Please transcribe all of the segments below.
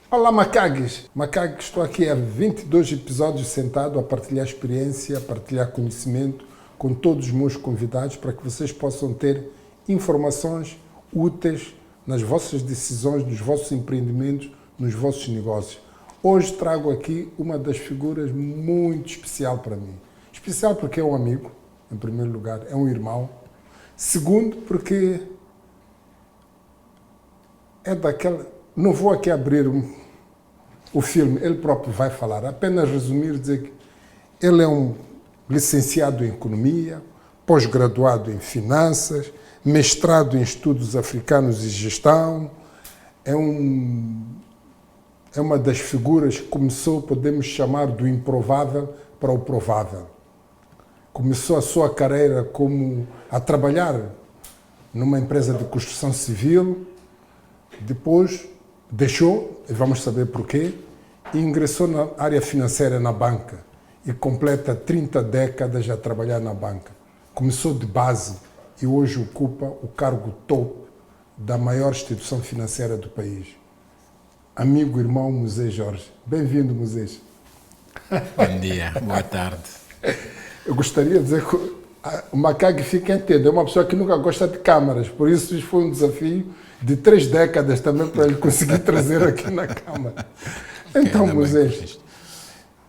Olá, Macagues! Macagues, estou aqui há 22 episódios sentado a partilhar experiência, a partilhar conhecimento com todos os meus convidados para que vocês possam ter informações úteis nas vossas decisões, nos vossos empreendimentos, nos vossos negócios. Hoje trago aqui uma das figuras muito especial para mim. Especial porque é um amigo, em primeiro lugar, é um irmão. Segundo, porque é daquela... Não vou aqui abrir o filme, ele próprio vai falar. Apenas resumir, dizer que ele é um licenciado em Economia, pós-graduado em Finanças, mestrado em Estudos Africanos e Gestão. É uma das figuras que começou, podemos chamar, do improvável para o provável. Começou a sua carreira a trabalhar numa empresa de construção civil, depois deixou, e vamos saber porquê, e ingressou na área financeira na banca e completa 30 décadas a trabalhar na banca. Começou de base e hoje ocupa o cargo top da maior instituição financeira do país. Amigo, irmão Moisés Jorge. Bem-vindo, Moisés. Bom dia, boa tarde. Eu gostaria de dizer que o Macague fica entendendo, é uma pessoa que nunca gosta de câmaras, por isso isso foi um desafio de 3 décadas também para ele conseguir trazer aqui na Câmara. Então, Moisés,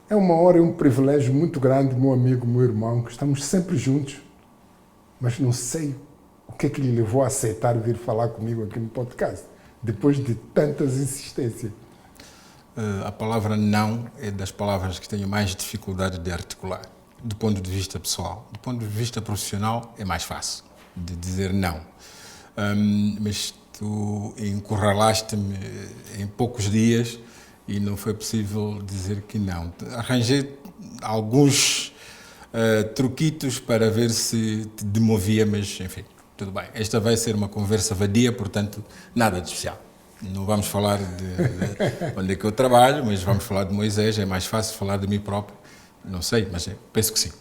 é uma honra e um privilégio muito grande, meu amigo, meu irmão, que estamos sempre juntos, mas não sei o que é que lhe levou a aceitar vir falar comigo aqui no podcast, depois de tantas insistências. A palavra não é das palavras que tenho mais dificuldade de articular, do ponto de vista pessoal. Do ponto de vista profissional é mais fácil de dizer não. Mas tu encurralaste-me em poucos dias e não foi possível dizer que não. Arranjei alguns truquitos para ver se te demovia, mas enfim, tudo bem. Esta vai ser uma conversa vadia, portanto, nada de especial. Não vamos falar de onde é que eu trabalho, mas vamos falar de Moisés. É mais fácil falar de mim próprio. Não sei, mas penso que sim.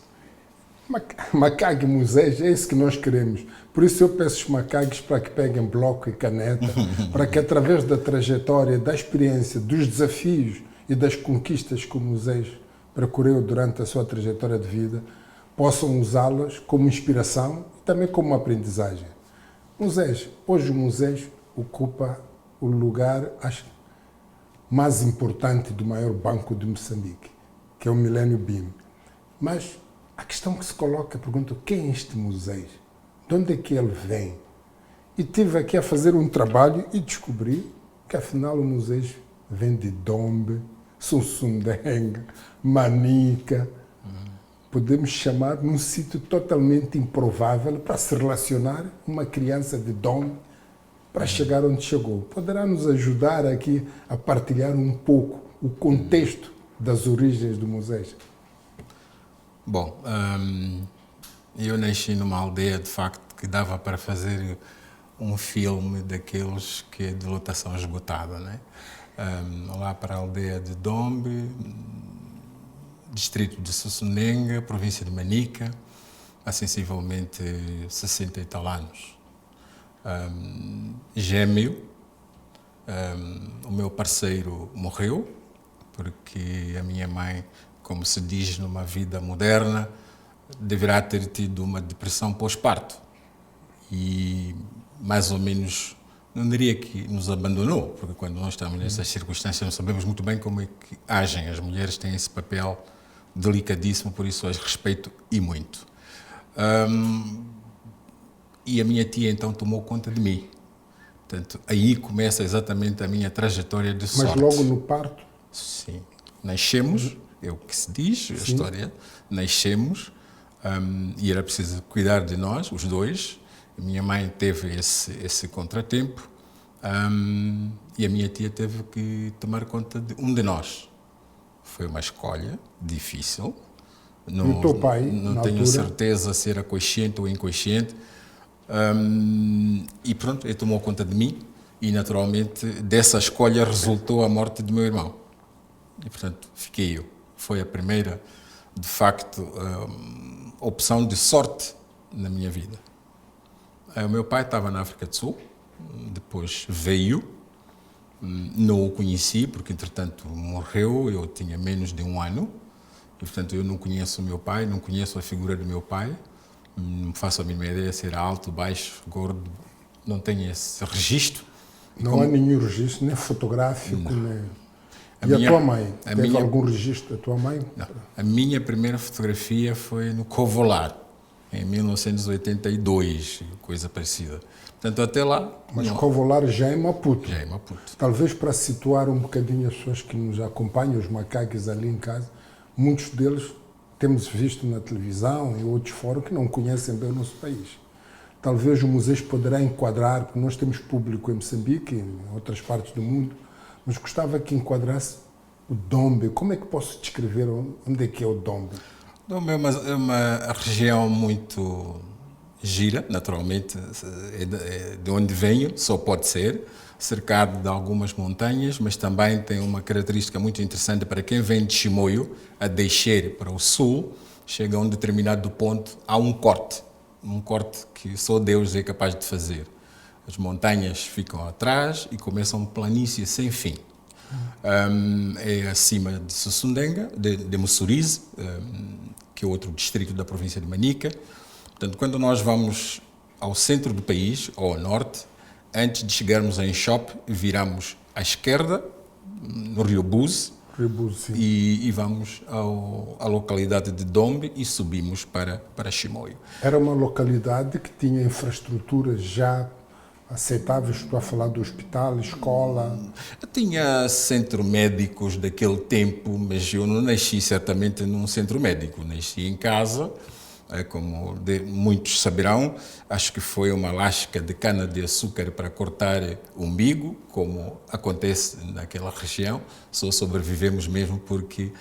Macague Moisés, é isso que nós queremos. Por isso eu peço os macagues para que peguem bloco e caneta, para que através da trajetória, da experiência, dos desafios e das conquistas que o Moisés percorreu durante a sua trajetória de vida, possam usá-las como inspiração e também como aprendizagem. Moisés, hoje o Moisés ocupa o lugar, acho, mais importante do maior banco de Moçambique, que é o Millennium BIM. Mas a questão que se coloca, pergunta, quem é este Moisés? De onde é que ele vem? E tive aqui a fazer um trabalho e descobri que afinal o Moisés vem de Dombe, Sonsondenga, Manica. Podemos chamar num sítio totalmente improvável para se relacionar uma criança de Dombe para chegar onde chegou. Poderá nos ajudar aqui a partilhar um pouco o contexto das origens do Moisés? Bom, eu nasci numa aldeia, de facto, que dava para fazer um filme daqueles que é de lotação esgotada, né? Lá para a aldeia de Dombe, distrito de Sonsondenga, província de Manica, há sensivelmente 60 e tal anos. Gêmeo, o meu parceiro morreu, porque a minha mãe, como se diz numa vida moderna, deverá ter tido uma depressão pós-parto. E mais ou menos, não diria que nos abandonou, porque quando nós estamos nessas circunstâncias não sabemos muito bem como é que agem. As mulheres têm esse papel delicadíssimo, por isso as respeito e muito. E a minha tia então tomou conta de mim. Portanto, aí começa exatamente a minha trajetória de sorte. Mas logo no parto? Sim. Nascemos, é o que se diz, a história, nascemos e era preciso cuidar de nós, os dois. A minha mãe teve esse contratempo e a minha tia teve que tomar conta de um de nós. Foi uma escolha difícil. Não, e o teu pai, não tenho altura? certeza se era consciente ou inconsciente. E pronto, ele tomou conta de mim e naturalmente dessa escolha resultou a morte do meu irmão. E portanto fiquei eu. Foi a primeira, de facto, opção de sorte na minha vida. O meu pai estava na África do Sul, depois veio Não o conheci, porque entretanto morreu, eu tinha menos de 1 ano, e portanto eu não conheço o meu pai, não conheço a figura do meu pai, não faço a mínima ideia se era alto, baixo, gordo, não tenho esse registro. Não há nenhum registro, nem fotográfico, nem... A E a minha- tua mãe? a Teve minha- algum registro da tua mãe? Não. A minha primeira fotografia foi no Covolar, em 1982, coisa parecida. Portanto, até lá, Mas não, Covolar já é Maputo. já é Maputo. Talvez para situar um bocadinho as pessoas que nos acompanham, os macaques ali em casa, muitos deles temos visto na televisão e outros fora que não conhecem bem o nosso país. Talvez o museu poderá enquadrar, porque nós temos público em Moçambique e em outras partes do mundo, mas gostava que enquadrasse o Dombe. Como é que posso descrever onde é que é o Dombe? Dome é uma região muito gira, naturalmente, é de onde venho, só pode ser, cercado de algumas montanhas, mas também tem uma característica muito interessante para quem vem de Chimoio, a descer para o sul, chega a um determinado ponto, há um corte que só Deus é capaz de fazer. As montanhas ficam atrás e começam uma planície sem fim. É acima de Sussundenga, de Mussurize, que é outro distrito da província de Manica. Portanto, quando nós vamos ao centro do país, ou ao norte, antes de chegarmos a Enxope, viramos à esquerda, no rio Buse, Sim. e vamos à localidade de Dombe e subimos para Chimoio. Era uma localidade que tinha infraestruturas já aceitáveis, estou a falar do hospital, escola. Eu tinha centro médicos daquele tempo, mas eu não nasci certamente num centro médico. Nasci em casa, como muitos saberão, acho que foi uma lasca de cana-de-açúcar para cortar o umbigo, como acontece naquela região. Só sobrevivemos mesmo porque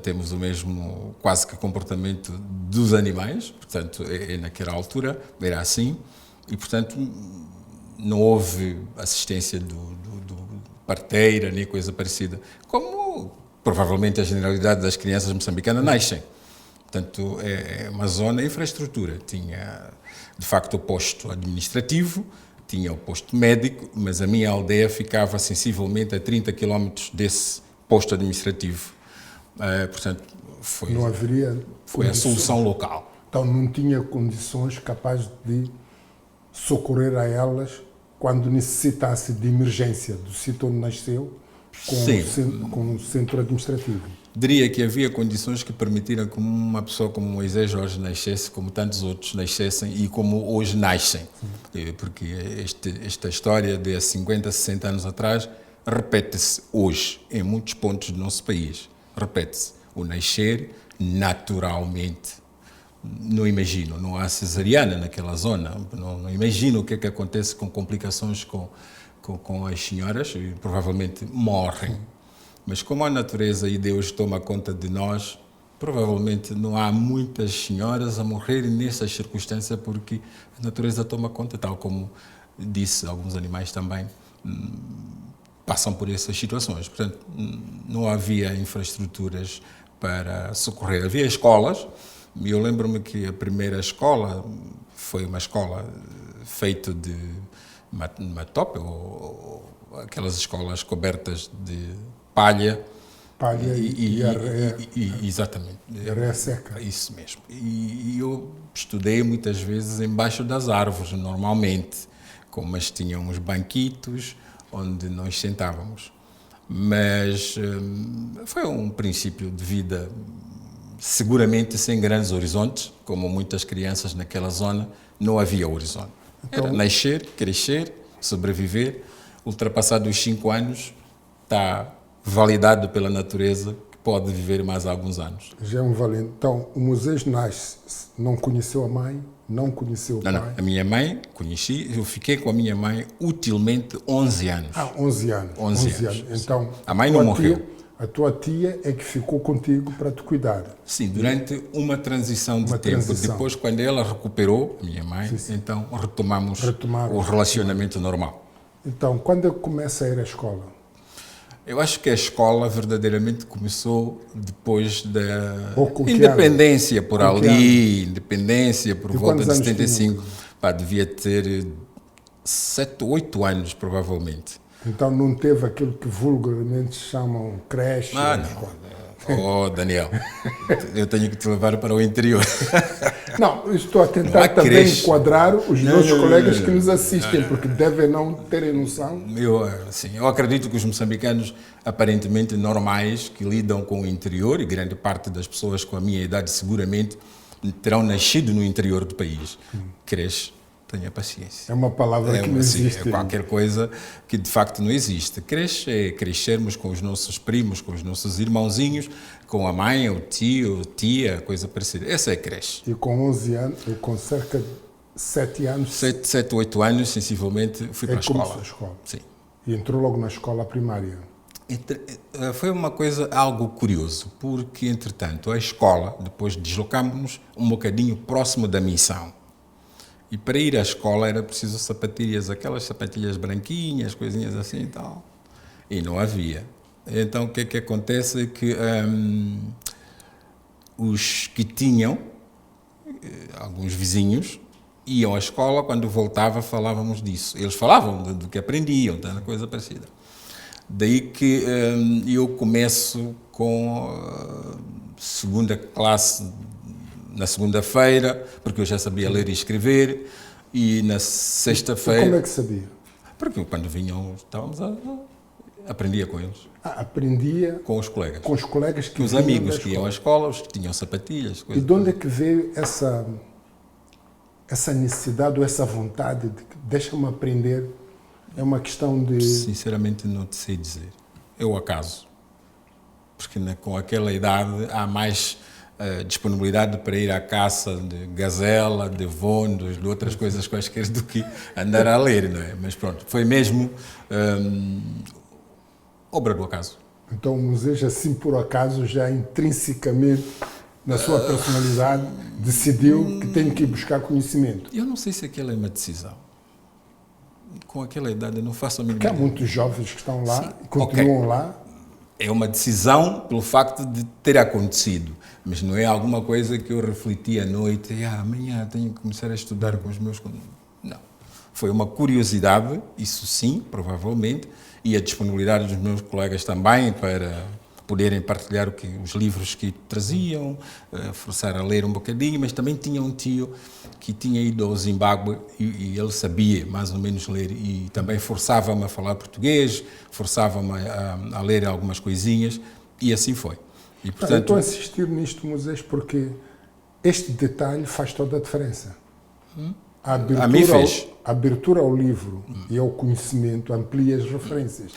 temos o mesmo quase que comportamento dos animais, portanto, naquela altura era assim, e portanto não houve assistência do parteira nem coisa parecida, como provavelmente a generalidade das crianças moçambicanas nascem. Portanto, é uma zona de infraestrutura. Tinha, de facto, o posto administrativo, tinha o posto médico, mas a minha aldeia ficava sensivelmente a 30 km desse posto administrativo. Portanto, Não haveria foi a solução local. Então, não tinha condições capazes de socorrer a elas quando necessitasse de emergência do sítio onde nasceu, com o centro administrativo. Diria que havia condições que permitiram que uma pessoa como Moisés Jorge nascesse, como tantos outros nascessem e como hoje nascem. Porque esta história de há 50, 60 anos atrás repete-se hoje em muitos pontos do nosso país. Repete-se o nascer naturalmente. Não imagino, não há cesariana naquela zona, não imagino o que é que acontece com complicações com as senhoras e provavelmente morrem. Mas como a natureza e Deus toma conta de nós, provavelmente não há muitas senhoras a morrerem nessas circunstâncias porque a natureza toma conta, tal como disse, alguns animais também passam por essas situações. Portanto, não havia infraestruturas para socorrer. Havia escolas. Eu lembro-me que a primeira escola foi uma escola feita de matope, ou aquelas escolas cobertas de palha. Palha e areia. Exatamente. Areia seca. Isso mesmo. E eu estudei muitas vezes embaixo das árvores, normalmente, mas tinham uns banquitos onde nós sentávamos. Mas foi um princípio de vida seguramente sem grandes horizontes, como muitas crianças naquela zona, não havia horizonte. Então, era nascer, crescer, sobreviver, ultrapassado os 5 anos, está validado pela natureza que pode viver mais alguns anos. Já é um valente. Então, o Moisés nasce, não conheceu a mãe, não conheceu o pai? Não, a minha mãe conheci, eu fiquei com a minha mãe utilmente 11 anos. 11 anos. 11 anos. Então, a mãe não morreu. A tua tia é que ficou contigo para te cuidar. Sim, durante uma transição de tempo. Depois, quando ela recuperou, minha mãe, então retomamos o relacionamento normal. Então, quando é que começa a ir à escola? Eu acho que a escola verdadeiramente começou depois da que independência ano? Por ali, independência por volta de 75. Devia Devia ter 7, 8 anos, provavelmente. Então não teve aquilo que vulgarmente chamam creche? Ah, não. Oh, Daniel, eu tenho que te levar para o interior. Não, eu estou a tentar também creche. enquadrar os nossos não, colegas não, que nos assistem, porque devem não terem noção. Eu acredito que os moçambicanos aparentemente normais que lidam com o interior, e grande parte das pessoas com a minha idade seguramente terão nascido no interior do país. Creche, tenha paciência. É uma palavra que não existe. É qualquer coisa que de facto não existe. Creche é crescermos com os nossos primos, com os nossos irmãozinhos, com a mãe, o tio, tia, coisa parecida. Essa é creche. E com 11 anos, ou com cerca de 7 anos... 7, 8 anos, sensivelmente, fui para a escola. Começou a escola. Sim. E entrou logo na escola primária. Foi uma coisa, algo curioso, porque, entretanto, a escola, depois deslocámos-nos um bocadinho próximo da missão. E para ir à escola era preciso sapatilhas, aquelas sapatilhas branquinhas, coisinhas assim e tal. E não havia. Então, o que é que acontece é que os que tinham, alguns vizinhos, iam à escola, quando voltava falávamos disso. Eles falavam do que aprendiam, da coisa parecida. Daí que eu começo com segunda classe na segunda-feira, porque eu já sabia ler e escrever, e na sexta-feira... Como é que sabia? Porque quando vinham, aprendia com eles. Aprendia... Com os colegas. Com os colegas que com os amigos que iam à escola, os que tinham sapatilhas. E de onde é que veio essa necessidade ou essa vontade de deixa-me aprender? É uma questão de... Sinceramente não te sei dizer. É o acaso. Porque com aquela idade há mais disponibilidade para ir à caça de gazela, de vondos, de outras coisas quaisquer do que andar a ler, não é? Mas pronto, foi mesmo obra do acaso. Então o Moisés, assim por acaso, já intrinsecamente na sua personalidade, decidiu que tem que ir buscar conhecimento. Eu não sei se aquela é uma decisão. Com aquela idade eu não faço a mínima ideia. Porque há muitos jovens que estão lá e continuam lá. É uma decisão pelo facto de ter acontecido, mas não é alguma coisa que eu refleti à noite e amanhã tenho que começar a estudar com os meus... Não. Foi uma curiosidade, isso sim, provavelmente, e a disponibilidade dos meus colegas também para poderem partilhar os livros que traziam, forçar a ler um bocadinho, mas também tinha um tio que tinha ido ao Zimbábue e ele sabia mais ou menos ler e também forçava-me a falar português, forçava-me a ler algumas coisinhas e assim foi. E, portanto, eu estou a insistir nisto, Moisés, porque este detalhe faz toda a diferença. A abertura ao livro e ao conhecimento amplia as referências.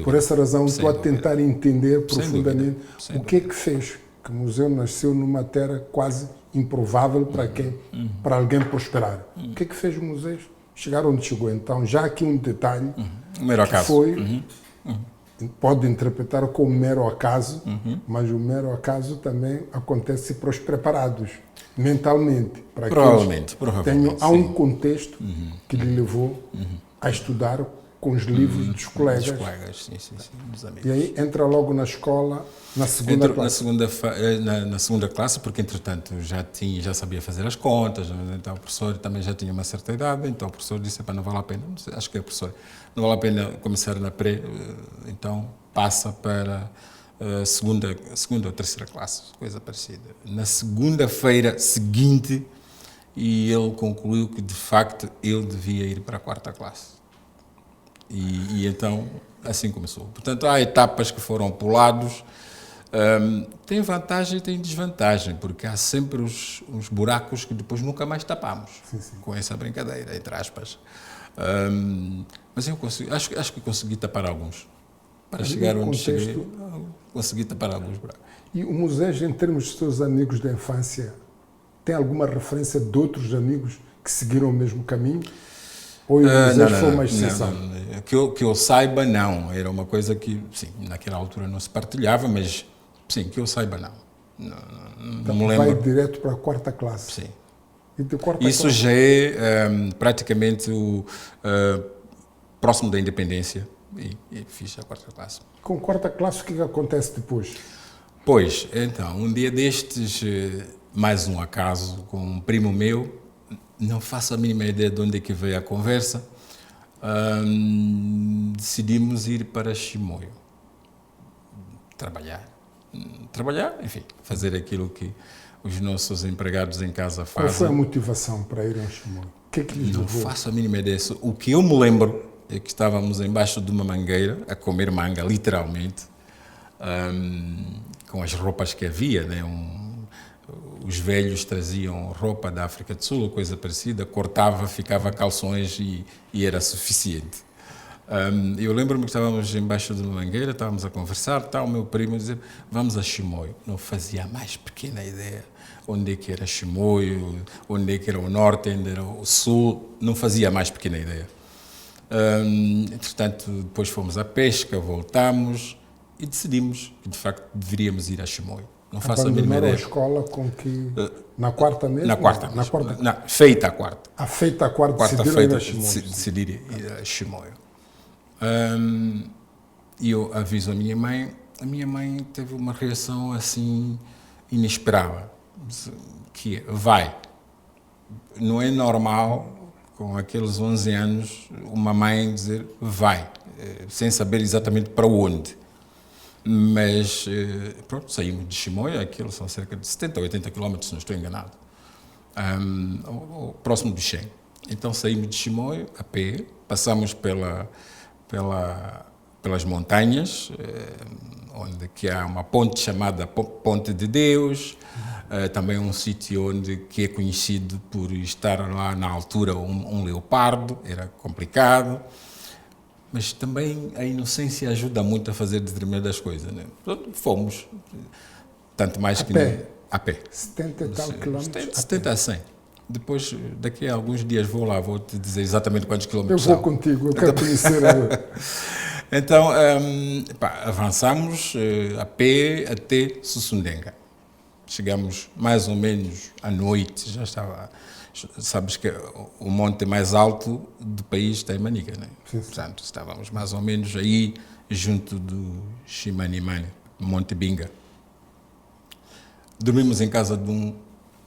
Por essa razão, estou a tentar entender profundamente o que é que fez que o museu nasceu numa terra quase improvável para alguém prosperar. O que é que fez o museu chegar onde chegou? Então, já aqui um detalhe que foi, pode interpretar como mero acaso, mas o mero acaso também acontece para os preparados, mentalmente. Para provavelmente. Há um contexto que lhe levou a estudar com os livros dos colegas. Dos colegas, sim, dos amigos. E aí entra logo na escola, na segunda classe. Na segunda classe, porque entretanto já sabia fazer as contas, então o professor também já tinha uma certa idade, então o professor disse, não vale a pena, acho que é o professor, não vale a pena começar na pré, então passa para a segunda ou terceira classe, coisa parecida. Na segunda-feira seguinte, e ele concluiu que de facto ele devia ir para a quarta classe. E então, assim começou. Portanto, há etapas que foram pulados. Tem vantagem e tem desvantagem, porque há sempre uns buracos que depois nunca mais tapamos, com essa brincadeira, entre aspas. Mas eu acho que consegui tapar alguns. Para chegar onde cheguei, consegui tapar alguns buracos. E o Moisés, em termos de seus amigos da infância, tem alguma referência de outros amigos que seguiram o mesmo caminho? Ou o Moisés foi uma exceção? Não. Que eu saiba, não. Era uma coisa que, sim, naquela altura não se partilhava, mas, sim, que eu saiba, não. Não me lembro. Vai direto para a quarta classe? Sim. E de quarta Isso classe? já é praticamente próximo da independência e fiz a quarta classe. Com quarta classe, o que acontece depois? Pois, então, um dia destes, mais um acaso com um primo meu, não faço a mínima ideia de onde é que veio a conversa. decidimos ir para Chimoio. Trabalhar, enfim, fazer aquilo que os nossos empregados em casa fazem. Qual foi a motivação para ir ao Chimoio? O que é que lhes Não levou? faço a mínima ideia. O que eu me lembro é que estávamos embaixo de uma mangueira a comer manga, literalmente, com as roupas que havia, né? Os velhos traziam roupa da África do Sul ou coisa parecida, cortava, ficava calções e era suficiente. Eu lembro-me que estávamos embaixo de uma mangueira, estávamos a conversar, o meu primo dizia, vamos a Chimoio. Não fazia a mais pequena ideia onde é que era Chimoio, onde é que era o norte, onde era o sul, não fazia a mais pequena ideia. Entretanto, depois fomos à pesca, voltámos e decidimos que, de facto, deveríamos ir a Chimoio. Não faço a mínima ideia. A escola com que... Na quarta mesmo? Na quarta mesmo. Feita a quarta. Feita a quarta, decidir ir a Chimoio. E eu aviso a minha mãe teve uma reação assim inesperada, que vai. Não é normal, com aqueles 11 anos, uma mãe dizer vai, sem saber exatamente para onde. Mas, pronto, saímos de Chimoio, aquilo são cerca de 70 ou 80 quilómetros, se não estou enganado, próximo do Xém. Então saímos de Chimoio a pé, passamos pelas montanhas, onde que há uma ponte chamada Ponte de Deus, também um sítio que é conhecido por estar lá na altura um leopardo, era complicado. Mas também a inocência ajuda muito a fazer determinadas coisas, né? Fomos, tanto mais que... A pé. 70 e tal quilómetros? 70 a 100. Depois, daqui a alguns dias vou-te dizer exatamente quantos quilómetros são. Eu vou contigo, eu quero conhecer. Então, avançamos a pé até Sussundenga. Chegamos mais ou menos à noite, já estava... Sabes que o monte mais alto do país está em Manica, né? Sim. Portanto, estávamos mais ou menos aí, junto do Chimanimani, Monte Binga. Dormimos em casa de um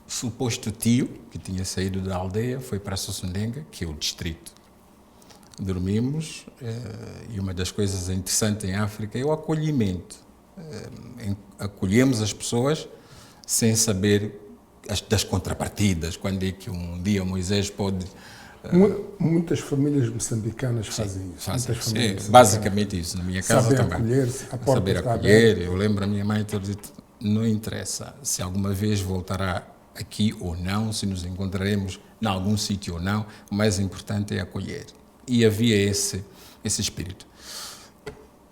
suposto tio, que tinha saído da aldeia, foi para Sussundenga, que é o distrito. Dormimos, e uma das coisas interessantes em África é o acolhimento. Acolhemos as pessoas sem saber das contrapartidas, quando é que um dia Moisés pode... Muitas famílias moçambicanas fazem isso. Basicamente isso, na minha casa também. Saber acolher, eu lembro a minha mãe ter dito, não interessa se alguma vez voltará aqui ou não, se nos encontraremos em algum sítio ou não, o mais importante é acolher. E havia esse espírito.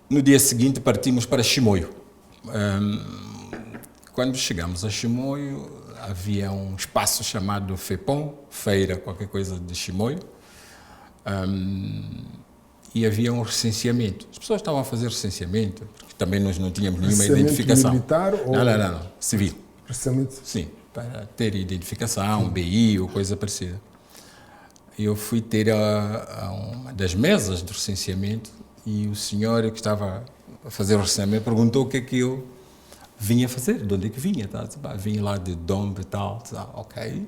No dia seguinte partimos para Chimoio. Quando chegamos a Chimoio, havia um espaço chamado FEPOM, Feira, qualquer coisa de Chimoio, e havia um recenseamento. As pessoas estavam a fazer recenseamento, porque também nós não tínhamos nenhuma identificação. Militar ou... Não, civil. Recenseamento? Sim, para ter identificação, BI ou coisa parecida. Eu fui ter a uma das mesas do recenseamento e o senhor que estava a fazer o recenseamento perguntou o que é que eu vinha fazer, de onde é que vinha, tá? Vim lá de Dombe e tal, ok.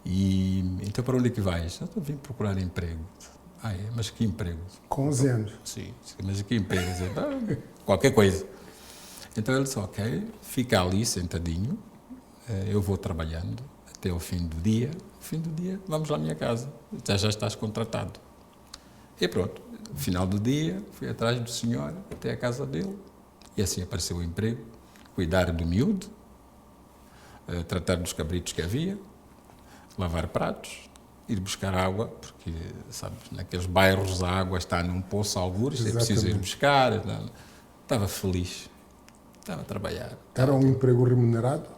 E então para onde é que vais? Eu vim procurar emprego. Mas que emprego? Com 11 anos? Sim, mas que emprego? Qualquer coisa. Então ele disse, ok, fica ali sentadinho, eu vou trabalhando até ao fim do dia. No fim do dia, vamos lá à minha casa, já estás contratado. E pronto, no final do dia, fui atrás do senhor até a casa dele e assim apareceu o emprego. Cuidar do miúdo, tratar dos cabritos que havia, lavar pratos, ir buscar água, porque, sabes, naqueles bairros a água está num poço algures, é preciso ir buscar. Estava feliz, estava a trabalhar. Era um emprego remunerado?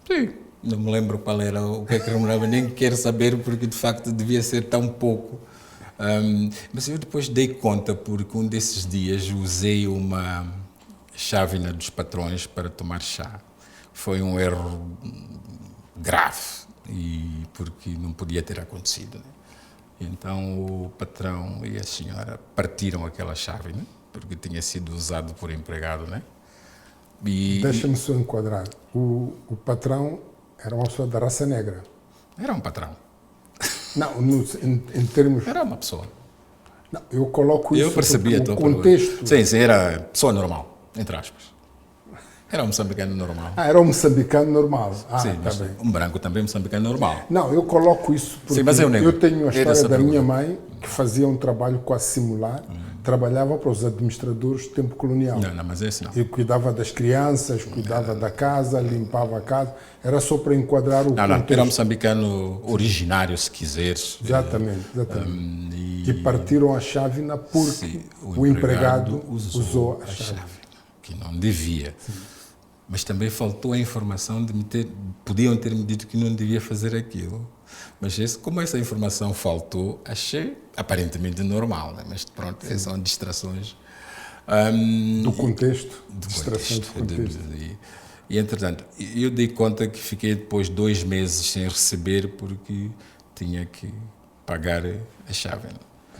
Sim, não me lembro qual era, o que é que remunerava, nem quero saber, porque de facto devia ser tão pouco. Mas eu depois dei conta, porque um desses dias usei uma chávena dos patrões para tomar chá. Foi um erro grave, porque não podia ter acontecido. Né? Então o patrão e a senhora partiram aquela chávena, porque tinha sido usado por empregado. Né? Deixa-me só enquadrar. O patrão era uma pessoa da raça negra? Era um patrão. Não, em termos... Era uma pessoa. Não, eu coloco Eu isso percebi a porque tua o contexto... Sim, sim, era pessoa normal, entre aspas. Era um moçambicano normal. Era um moçambicano normal. Sim, Tá mas bem. um branco também moçambicano normal. Não, eu coloco isso porque Sim, mas eu nego. tenho a Era história essa da minha pergunta. mãe que fazia um trabalho quase similar, trabalhava para os administradores do tempo colonial. Não, mas esse não. Eu cuidava das crianças, cuidava da casa, limpava a casa, era só para enquadrar o Não, contexto. era um moçambicano originário, se quiseres. Exatamente. E partiram a chávena porque Sim, o empregado usou a chávena. que não devia. Sim. Mas também faltou a informação de podiam ter me dito que não devia fazer aquilo. Mas como essa informação faltou, achei aparentemente normal, né? Mas pronto, são distrações. Do contexto, distrações do contexto. E entretanto, eu dei conta que fiquei depois 2 meses sem receber porque tinha que pagar a chave.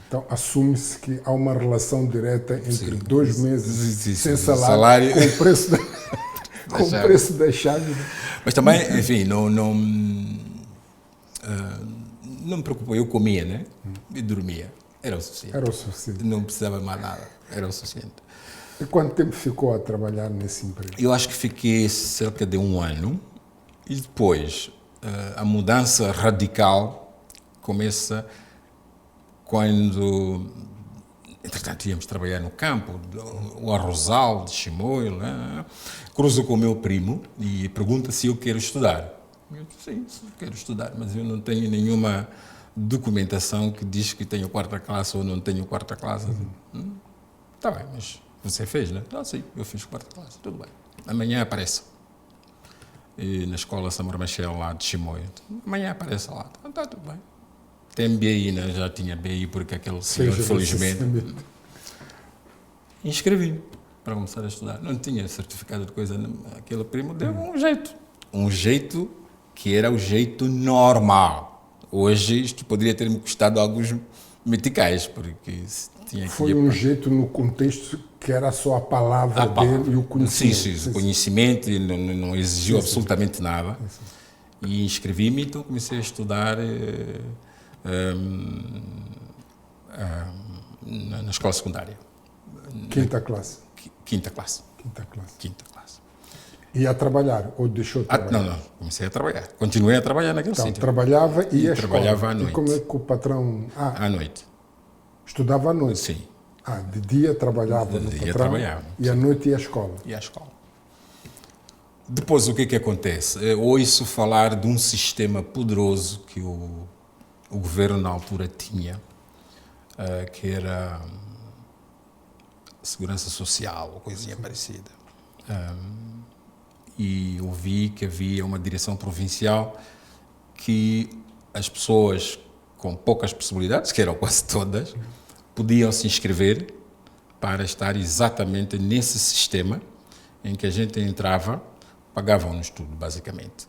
Então, assume-se que há uma relação direta entre Sim. 2 meses Sim, sem salário com o preço da, com o preço da chave. Mas também, enfim, não me preocupou. Eu comia, né? E dormia. Era o suficiente. Era o suficiente. Não precisava mais nada. Era o suficiente. E quanto tempo ficou a trabalhar nesse emprego? Eu acho que fiquei cerca de 1 ano. E depois, a mudança radical começa quando, entretanto, íamos trabalhar no campo, o arrozal de Chimoio, né? Cruzo com o meu primo e pergunta se eu quero estudar. Eu disse, sim, quero estudar, mas eu não tenho nenhuma documentação que diz que tenho 4ª classe ou não tenho 4ª classe. Tá bem, mas você fez, né? Ah, sim, eu fiz 4ª classe, tudo bem. Amanhã apareça. E na escola Samora Machel, lá de Chimoio. Amanhã apareça lá. Tá tudo bem. Tem BI, né? Já tinha BI, porque aquele senhor, felizmente, inscrevi-me para começar a estudar. Não tinha certificado de coisa. Aquele primo deu um jeito. Um jeito que era o jeito normal. Hoje isto poderia ter me custado alguns meticais, porque tinha que... Foi um jeito no contexto que era só a palavra dele e o conhecimento. Sim, o conhecimento não exigiu absolutamente nada. E inscrevi-me, então comecei a estudar na escola secundária. 5ª classe. 5ª classe. 5ª classe. 5ª classe. E a trabalhar ou deixou de trabalhar? Não, comecei a trabalhar. Continuei a trabalhar naquele sítio. Trabalhava e ia à trabalhava escola. à noite. E como é que o patrão... À noite. Estudava à noite? Sim. De dia trabalhava no patrão trabalhava, e à noite ia à escola? Ia à escola. Depois, o que acontece? Eu ouço falar de um sistema poderoso que o governo na altura tinha, que era segurança social, ou coisinha parecida. E ouvi que havia uma direção provincial que as pessoas com poucas possibilidades, que eram quase todas, podiam se inscrever para estar exatamente nesse sistema em que a gente entrava, pagavam-nos tudo, basicamente.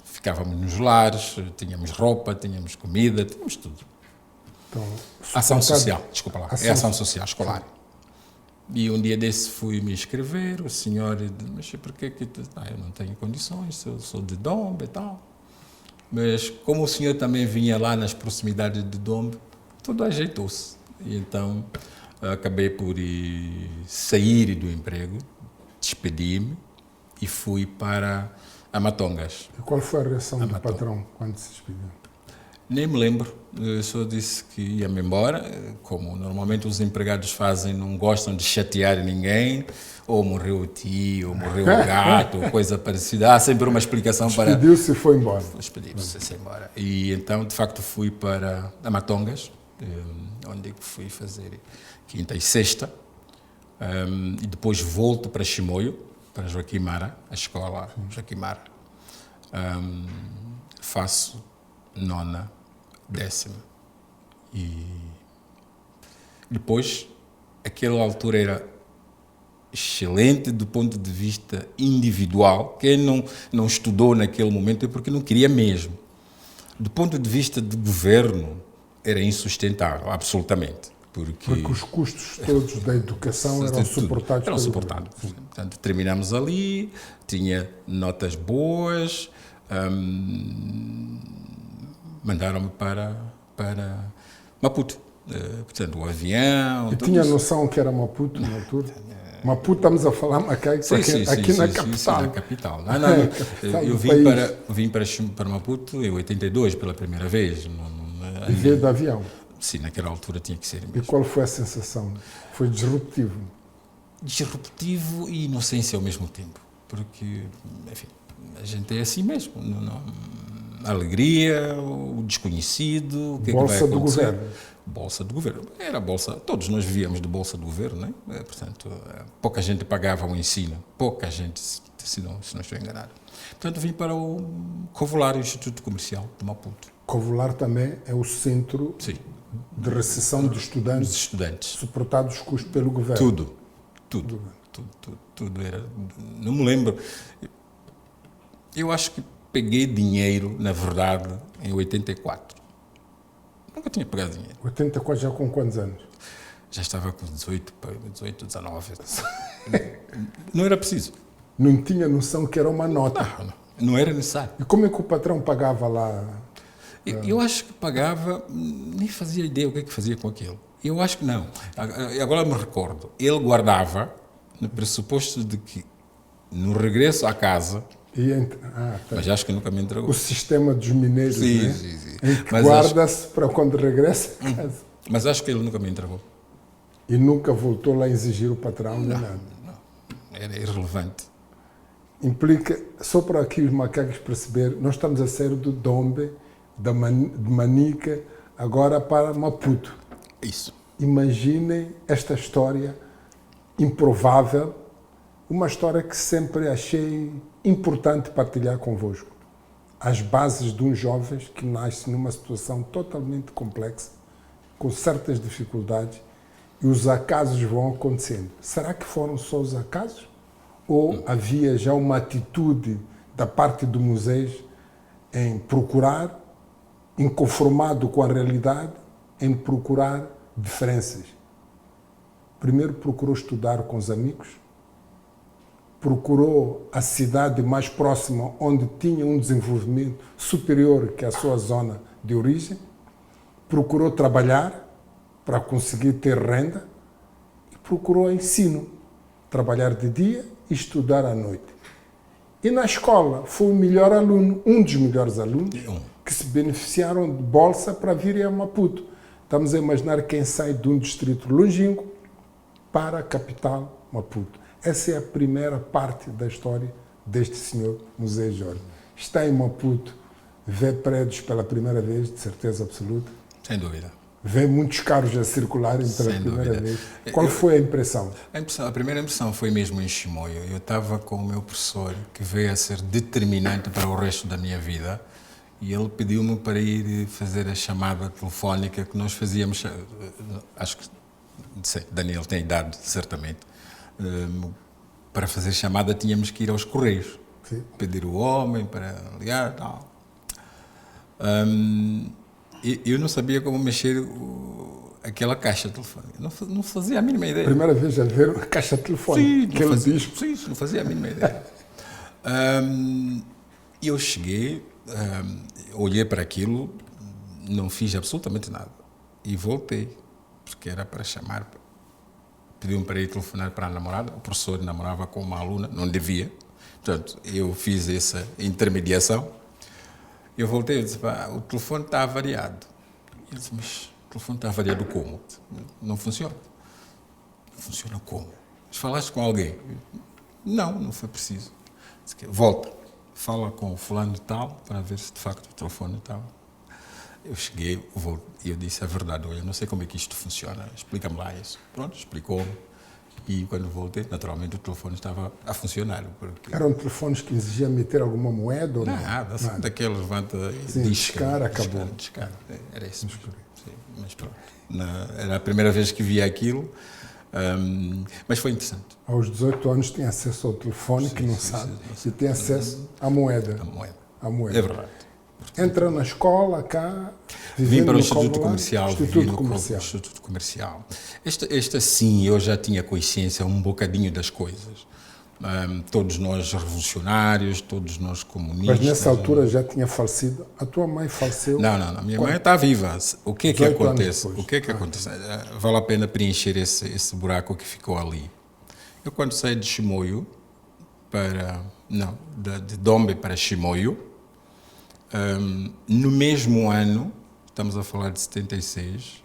Ficávamos nos lares, tínhamos roupa, tínhamos comida, tínhamos tudo. Então, ação social, desculpa lá, é ação social escolar. Sim. E um dia desse fui me inscrever, o senhor disse, mas por que eu não tenho condições, eu sou de Dombe e tal. Mas como o senhor também vinha lá nas proximidades de Dombe, tudo ajeitou-se. E então acabei por sair do emprego, despedi-me e fui para Amatongas. E qual foi a reação do patrão quando se despediu? Nem me lembro, eu só disse que ia-me embora, como normalmente os empregados fazem, não gostam de chatear ninguém, ou morreu o tio, ou morreu o gato, ou coisa parecida. Há sempre uma explicação para... Despediu-se e foi embora. Despediu-se e foi embora. E então, de facto, fui para Amatongas, onde fui fazer 5ª e 6ª, e depois volto para Chimoio, para Joaquim Mara, a escola Joaquim Mara. Faço 9ª, 10ª. E depois, aquela altura era excelente do ponto de vista individual. Quem não estudou naquele momento é porque não queria mesmo. Do ponto de vista de governo, era insustentável, absolutamente. Porque os custos todos da educação eram suportados. Eram suportados. Portanto, terminamos ali, tinha notas boas, mandaram-me para Maputo. Portanto, o avião... E tinha noção que era Maputo na altura? Maputo, estamos a falar macaco aqui na capital. Sim, na capital. Capital eu do país. vim para Maputo em 82 pela primeira vez. E veio de avião. Sim, naquela altura tinha que ser mesmo. E qual foi a sensação? Foi disruptivo? Disruptivo e inocência ao mesmo tempo. Porque, enfim, a gente é assim mesmo. A alegria, o desconhecido, o que Bolsa é que vai do acontecer. governo. Bolsa do governo. Era bolsa, todos nós vivíamos de bolsa do governo, não é? Portanto, pouca gente pagava o ensino, pouca gente, se não estou enganado. Portanto, vim para o Covolar, o Instituto Comercial de Maputo. Covolar também é o centro Sim. de recepção de Os estudantes estudantes. suportados pelo governo. Tudo era. Não me lembro. Eu acho que peguei dinheiro, na verdade, em 84. Nunca tinha pegado dinheiro. 84 já com quantos anos? Já estava com 18, 19. Não era preciso. Não tinha noção que era uma nota. Não era necessário. E como é que o patrão pagava lá? Eu acho que pagava, nem fazia ideia o que é que fazia com aquilo. Eu acho que não. Agora me recordo. Ele guardava no pressuposto de que no regresso à casa... Mas acho que nunca me entregou. O sistema dos mineiros, sim, né? Sim. Em que guarda-se para quando regressa a casa. Mas acho que ele nunca me entregou. E nunca voltou lá a exigir o patrão, nem nada? Não. Era irrelevante. Implica, só para aqui os macacos perceber, nós estamos a sair do Dombe, de Manica, agora para Maputo. Isso. Imaginem esta história improvável, uma história que sempre achei importante partilhar convosco. As bases de um jovem que nasce numa situação totalmente complexa, com certas dificuldades, e os acasos vão acontecendo. Será que foram só os acasos? Ou havia já uma atitude da parte do museu em procurar, inconformado com a realidade, em procurar diferenças? Primeiro procurou estudar com os amigos, procurou a cidade mais próxima onde tinha um desenvolvimento superior que a sua zona de origem, procurou trabalhar para conseguir ter renda e procurou ensino, trabalhar de dia e estudar à noite. E na escola foi o melhor aluno, um dos melhores alunos, que se beneficiaram de bolsa para virem a Maputo. Estamos a imaginar quem sai de um distrito longínquo para a capital, Maputo. Essa é a primeira parte da história deste senhor Museu Jorge. Está em Maputo, vê prédios pela primeira vez, de certeza absoluta. Sem dúvida. Vê muitos carros a circularem pela primeira vez. Qual foi a impressão? A primeira impressão foi mesmo em Chimoio. Eu estava com o meu professor, que veio a ser determinante para o resto da minha vida, e ele pediu-me para ir fazer a chamada telefónica que nós fazíamos. Acho que Daniel tem idade, certamente. Para fazer chamada tínhamos que ir aos correios. Sim. Pedir o homem para ligar e tal. Eu não sabia como mexer aquela caixa telefónica. Não fazia a mínima ideia. Primeira vez a ver a caixa telefónica. Sim, não fazia a mínima ideia. Eu cheguei, olhei para aquilo, não fiz absolutamente nada. E voltei, porque era para chamar. Pediu-me para ir telefonar para a namorada. O professor namorava com uma aluna, não devia. Portanto, eu fiz essa intermediação. Eu voltei e disse, o telefone está avariado. Ele disse, mas o telefone está avariado como? Não funciona. Não funciona como? Mas falaste com alguém? Não foi preciso. Disse, volta, fala com o fulano tal, para ver se de facto o telefone estava. Eu cheguei, e eu disse a verdade, eu não sei como é que isto funciona, explica-me lá isso. Pronto, explicou-me. E quando voltei, naturalmente, o telefone estava a funcionar. Porque... Eram telefones que exigiam meter alguma moeda? Ou nada, assim, daqueles levanta e discar, acabou. Discar, era isso. Sim, mas pronto. Era a primeira vez que via aquilo, mas foi interessante. Aos 18 anos tem acesso ao telefone, que não sabe, e tem acesso à moeda. A moeda. É verdade. Entra na escola, cá... Vim para o Instituto Comercial. Instituto Comercial. Esta sim, eu já tinha consciência um bocadinho das coisas, Todos nós revolucionários, todos nós comunistas. Mas nessa altura já tinha falecido? A tua mãe faleceu? Não. Minha mãe está viva. O que é que 18 anos acontece? depois. O que é que acontece? Vale a pena preencher esse buraco que ficou ali. Eu, quando saí de Chimoio de Dombe para Chimoio, no mesmo ano, estamos a falar de 76,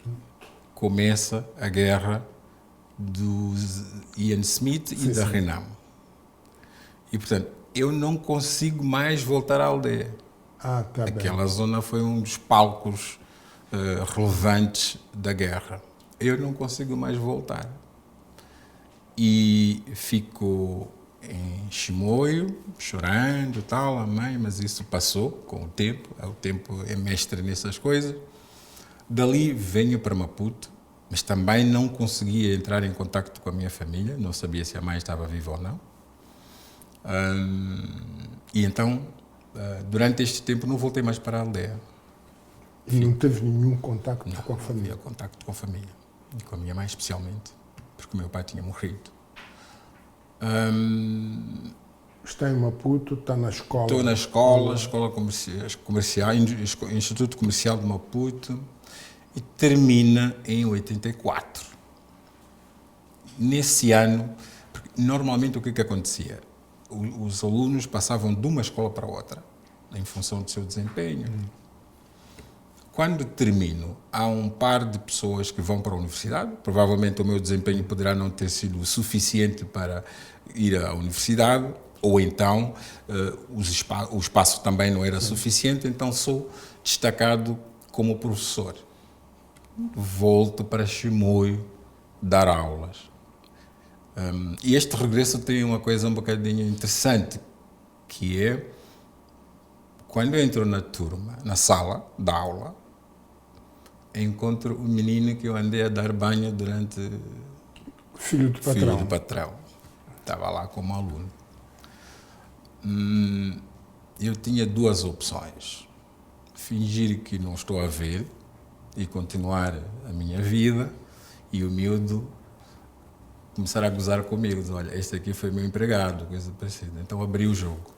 começa a guerra do Ian Smith e da Renamo. E, portanto, eu não consigo mais voltar à aldeia. Tá bem. Aquela zona foi um dos palcos relevantes da guerra. Eu não consigo mais voltar. E fico em Chimoio, chorando, tal, a mãe, mas isso passou com o tempo é mestre nessas coisas. Dali venho para Maputo, mas também não conseguia entrar em contacto com a minha família, não sabia se a mãe estava viva ou não. E então, durante este tempo, não voltei mais para a aldeia. E não teve nenhum contacto com a Não família? havia contacto com a família, e com a minha mãe especialmente, porque o meu pai tinha morrido. Está em Maputo, está na escola? Estou na escola comercial, Instituto Comercial de Maputo, e termina em 84. Nesse ano, normalmente o que acontecia? Os alunos passavam de uma escola para outra, em função do seu desempenho. Quando termino, há um par de pessoas que vão para a universidade. Provavelmente o meu desempenho poderá não ter sido suficiente para ir à universidade, ou então o espaço também não era suficiente, então sou destacado como professor. Volto para Chimoio dar aulas. E este regresso tem uma coisa um bocadinho interessante, que é, quando eu entro na turma, na sala da aula, encontro o menino que eu andei a dar banho durante... Filho do patrão. Filho do patrão. Estava lá como aluno. Eu tinha duas opções. Fingir que não estou a ver e continuar a minha vida, e o miúdo começar a gozar comigo, dizer, olha, este aqui foi meu empregado, coisa parecida. Então abri o jogo.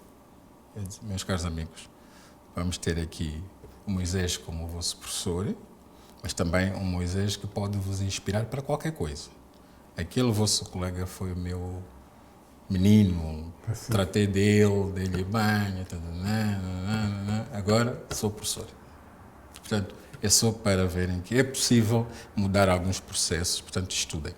Eu disse, meus caros amigos, vamos ter aqui o Moisés como o vosso professor, mas também um Moisés que pode vos inspirar para qualquer coisa. Aquele vosso colega foi o meu menino, tratei dele, dei-lhe banho, agora sou professor. Portanto, é só para verem que é possível mudar alguns processos, portanto, estudem.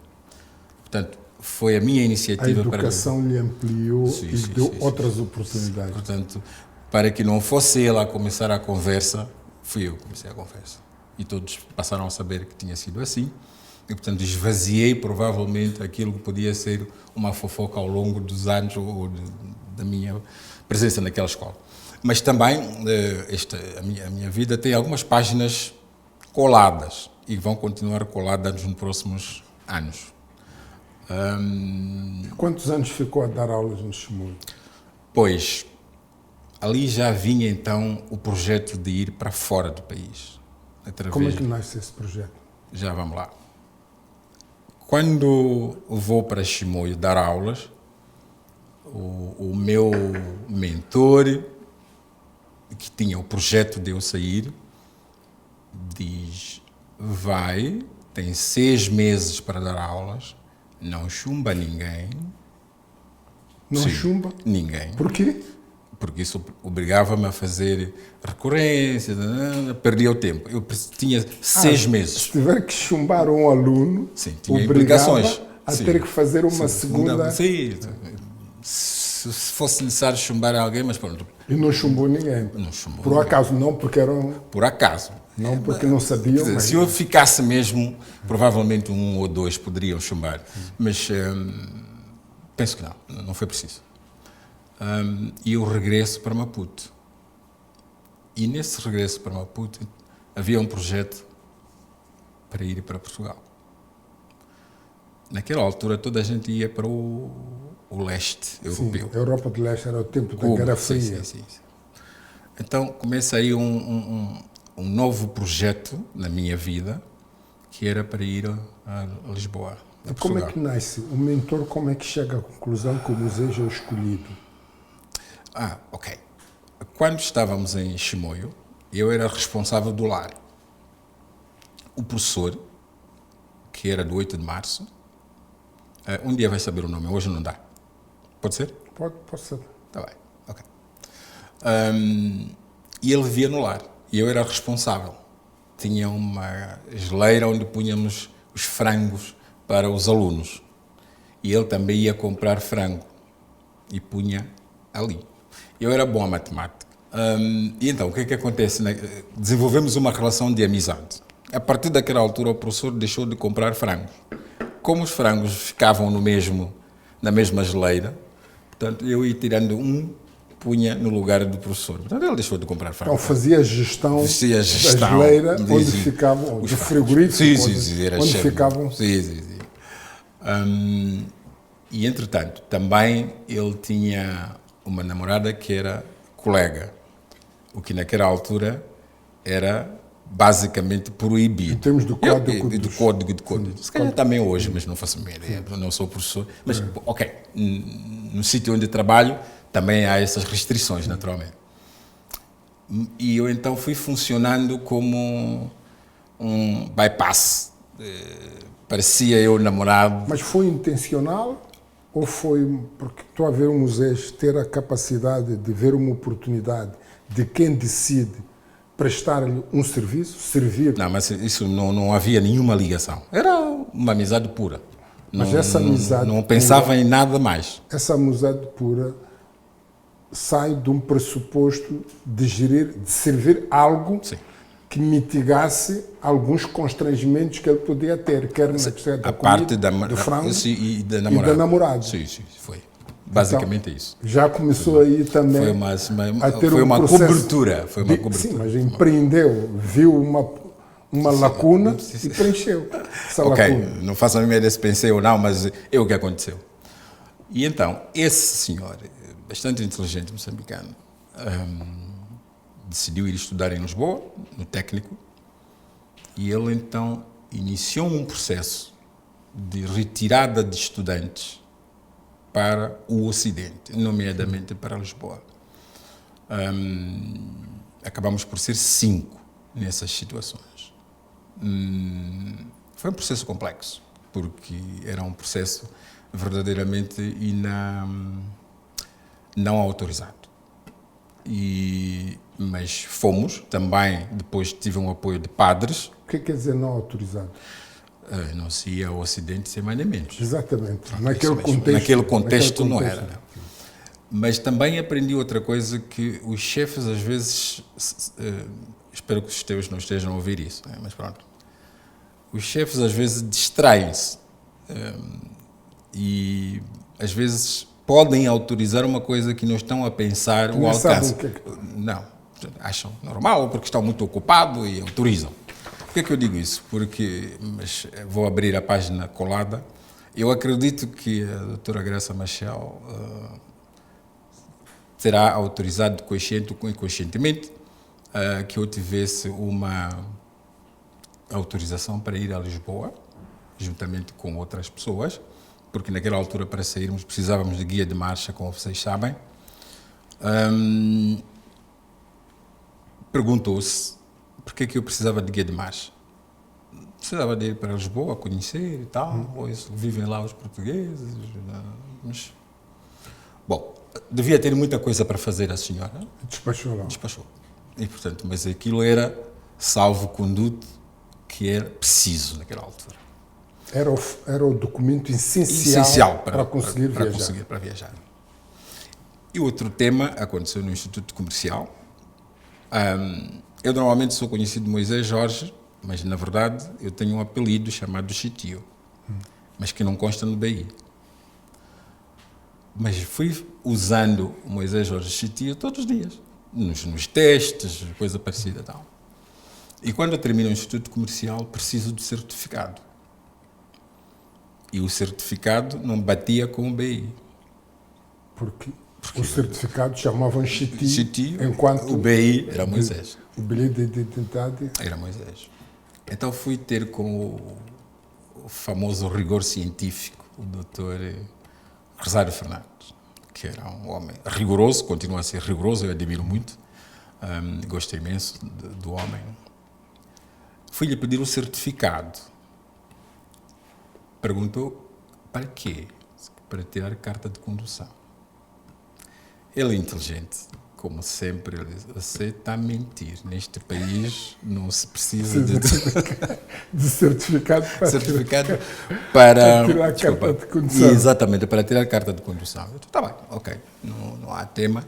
Portanto, foi a minha iniciativa. A educação lhe ampliou e deu outras oportunidades. Portanto, para que não fosse ele a começar a conversa, fui eu que comecei a conversa. E todos passaram a saber que tinha sido assim. E, portanto, esvaziei provavelmente aquilo que podia ser uma fofoca ao longo dos anos da minha presença naquela escola. Mas também a minha vida tem algumas páginas coladas e vão continuar coladas nos próximos anos. Quantos anos ficou a dar aulas no Chimoio? Pois, ali já vinha então o projeto de ir para fora do país. Como é que nasce esse projeto? Já vamos lá. Quando vou para Chimoio dar aulas, o meu mentor, que tinha o projeto de eu sair, diz, tem 6 meses para dar aulas, não chumba ninguém. Não chumba? Ninguém. Por quê? Porque isso obrigava-me a fazer recorrência, perdia o tempo. Eu tinha 6 meses. Se tiver que chumbar um aluno, sim, tinha obrigava implicações. A ter que fazer uma segunda... Sim, se fosse necessário chumbar alguém, mas pronto. E não chumbou ninguém? Não chumbou. Por acaso não, porque eram... Por acaso. Não, porque não sabiam. Dizer, mas... Se eu ficasse mesmo, provavelmente 1 ou 2 poderiam chumbar. Mas penso que não foi preciso. E eu regresso para Maputo. E nesse regresso para Maputo havia um projeto para ir para Portugal. Naquela altura toda a gente ia para o leste europeu. Sim, a Europa de Leste era o tempo da Guerra Fria. Sim. Então começa aí um novo projeto na minha vida, que era para ir a Lisboa. E como é que nasce? O mentor, como é que chega à conclusão que o Moisés é o escolhido? Ok. Quando estávamos em Chimoio, eu era responsável do lar. O professor, que era do 8 de março, um dia vai saber o nome, hoje não dá. Pode ser? Pode ser. Está bem, ok. E ele vivia no lar, e eu era responsável. Tinha uma geleira onde punhamos os frangos para os alunos. E ele também ia comprar frango e punha ali. Eu era bom a matemática. E então, o que é que acontece? Desenvolvemos uma relação de amizade. A partir daquela altura, o professor deixou de comprar frangos. Como os frangos ficavam na mesma geleira, portanto, eu ia tirando punha no lugar do professor. Portanto, ele deixou de comprar frangos. Então fazia a gestão da geleira onde ficavam, do frigorífico, onde ficavam... Sim. E, entretanto, também ele tinha uma namorada que era colega, o que naquela altura era basicamente proibido. Em termos do código. Do código de conduta. Se calhar também hoje, mas não faço ideia, não sou professor. Mas, ok, no sítio onde trabalho também há essas restrições, naturalmente. E eu então fui funcionando como um bypass. Parecia eu namorado. Mas foi intencional ou foi porque estou a ver o Moisés ter a capacidade de ver uma oportunidade de quem decide prestar-lhe um serviço, servir? Não, mas isso não havia nenhuma ligação. Era uma amizade pura. Mas essa amizade não pensava pura, em nada mais. Essa amizade pura sai de um pressuposto de servir algo Sim. que mitigasse alguns constrangimentos que ele podia ter, quer na questão da parte do frango e da namorada. Sim, foi. Basicamente então, isso. Já começou aí também a ter foi um uma processo cobertura. Foi uma cobertura. Sim, mas empreendeu, viu uma lacuna e preencheu essa lacuna. Não faço a minha ideia se pensei ou não, mas é o que aconteceu. E então, esse senhor, bastante inteligente, moçambicano, decidiu ir estudar em Lisboa, no técnico, e ele então iniciou um processo de retirada de estudantes para o Ocidente, nomeadamente para Lisboa. Acabamos por ser 5 nessas situações. Foi um processo complexo, porque era um processo verdadeiramente não autorizado. Mas fomos, também depois tive um apoio de padres. O que quer dizer não autorizado? Não se ia ao Ocidente sem mandamentos. Exatamente. Naquele contexto não era. Não. Mas também aprendi outra coisa, que os chefes às vezes, espero que os teus não estejam a ouvir isso, né? Mas pronto, os chefes às vezes distraem-se e às vezes podem autorizar uma coisa que não estão a pensar o alcance. Não, acham normal porque estão muito ocupados e autorizam. Por que é que eu digo isso? Porque, mas vou abrir a página colada, eu acredito que a doutora Graça Machel terá autorizado consciente ou inconscientemente que eu tivesse uma autorização para ir a Lisboa, juntamente com outras pessoas, porque naquela altura, para sairmos, precisávamos de guia de marcha, como vocês sabem. Perguntou-se por que eu precisava de guia de marcha. Precisava de ir para Lisboa, conhecer e tal, ou vivem lá os portugueses. Mas, bom, devia ter muita coisa para fazer a senhora. Despachou lá. Despachou. E, portanto, mas aquilo era salvo-conduto que era preciso naquela altura. Era o documento essencial para conseguir viajar. E outro tema aconteceu no Instituto Comercial. Eu normalmente sou conhecido de Moisés Jorge, mas na verdade eu tenho um apelido chamado Chitio, mas que não consta no BI. Mas fui usando o Moisés Jorge Chitio todos os dias, nos testes, coisa parecida e tal. E quando eu termino o Instituto Comercial, preciso do certificado. E o certificado não batia com o BI. Porque o certificado chamavam Chitio, enquanto o BI era Moisés. O bilhete de identidade era Moisés. Então fui ter com o famoso rigor científico, o doutor Rosário Fernandes, que era um homem rigoroso, continua a ser rigoroso, eu admiro muito, gosto imenso do homem. Fui-lhe pedir o certificado. Perguntou para quê? Para tirar carta de condução. Ele é inteligente, como sempre, ele diz, você está a mentir. Neste país não se precisa de certificado para tirar a carta de condução. Exatamente, para tirar a carta de condução. Eu disse, tá bem, ok, não há tema.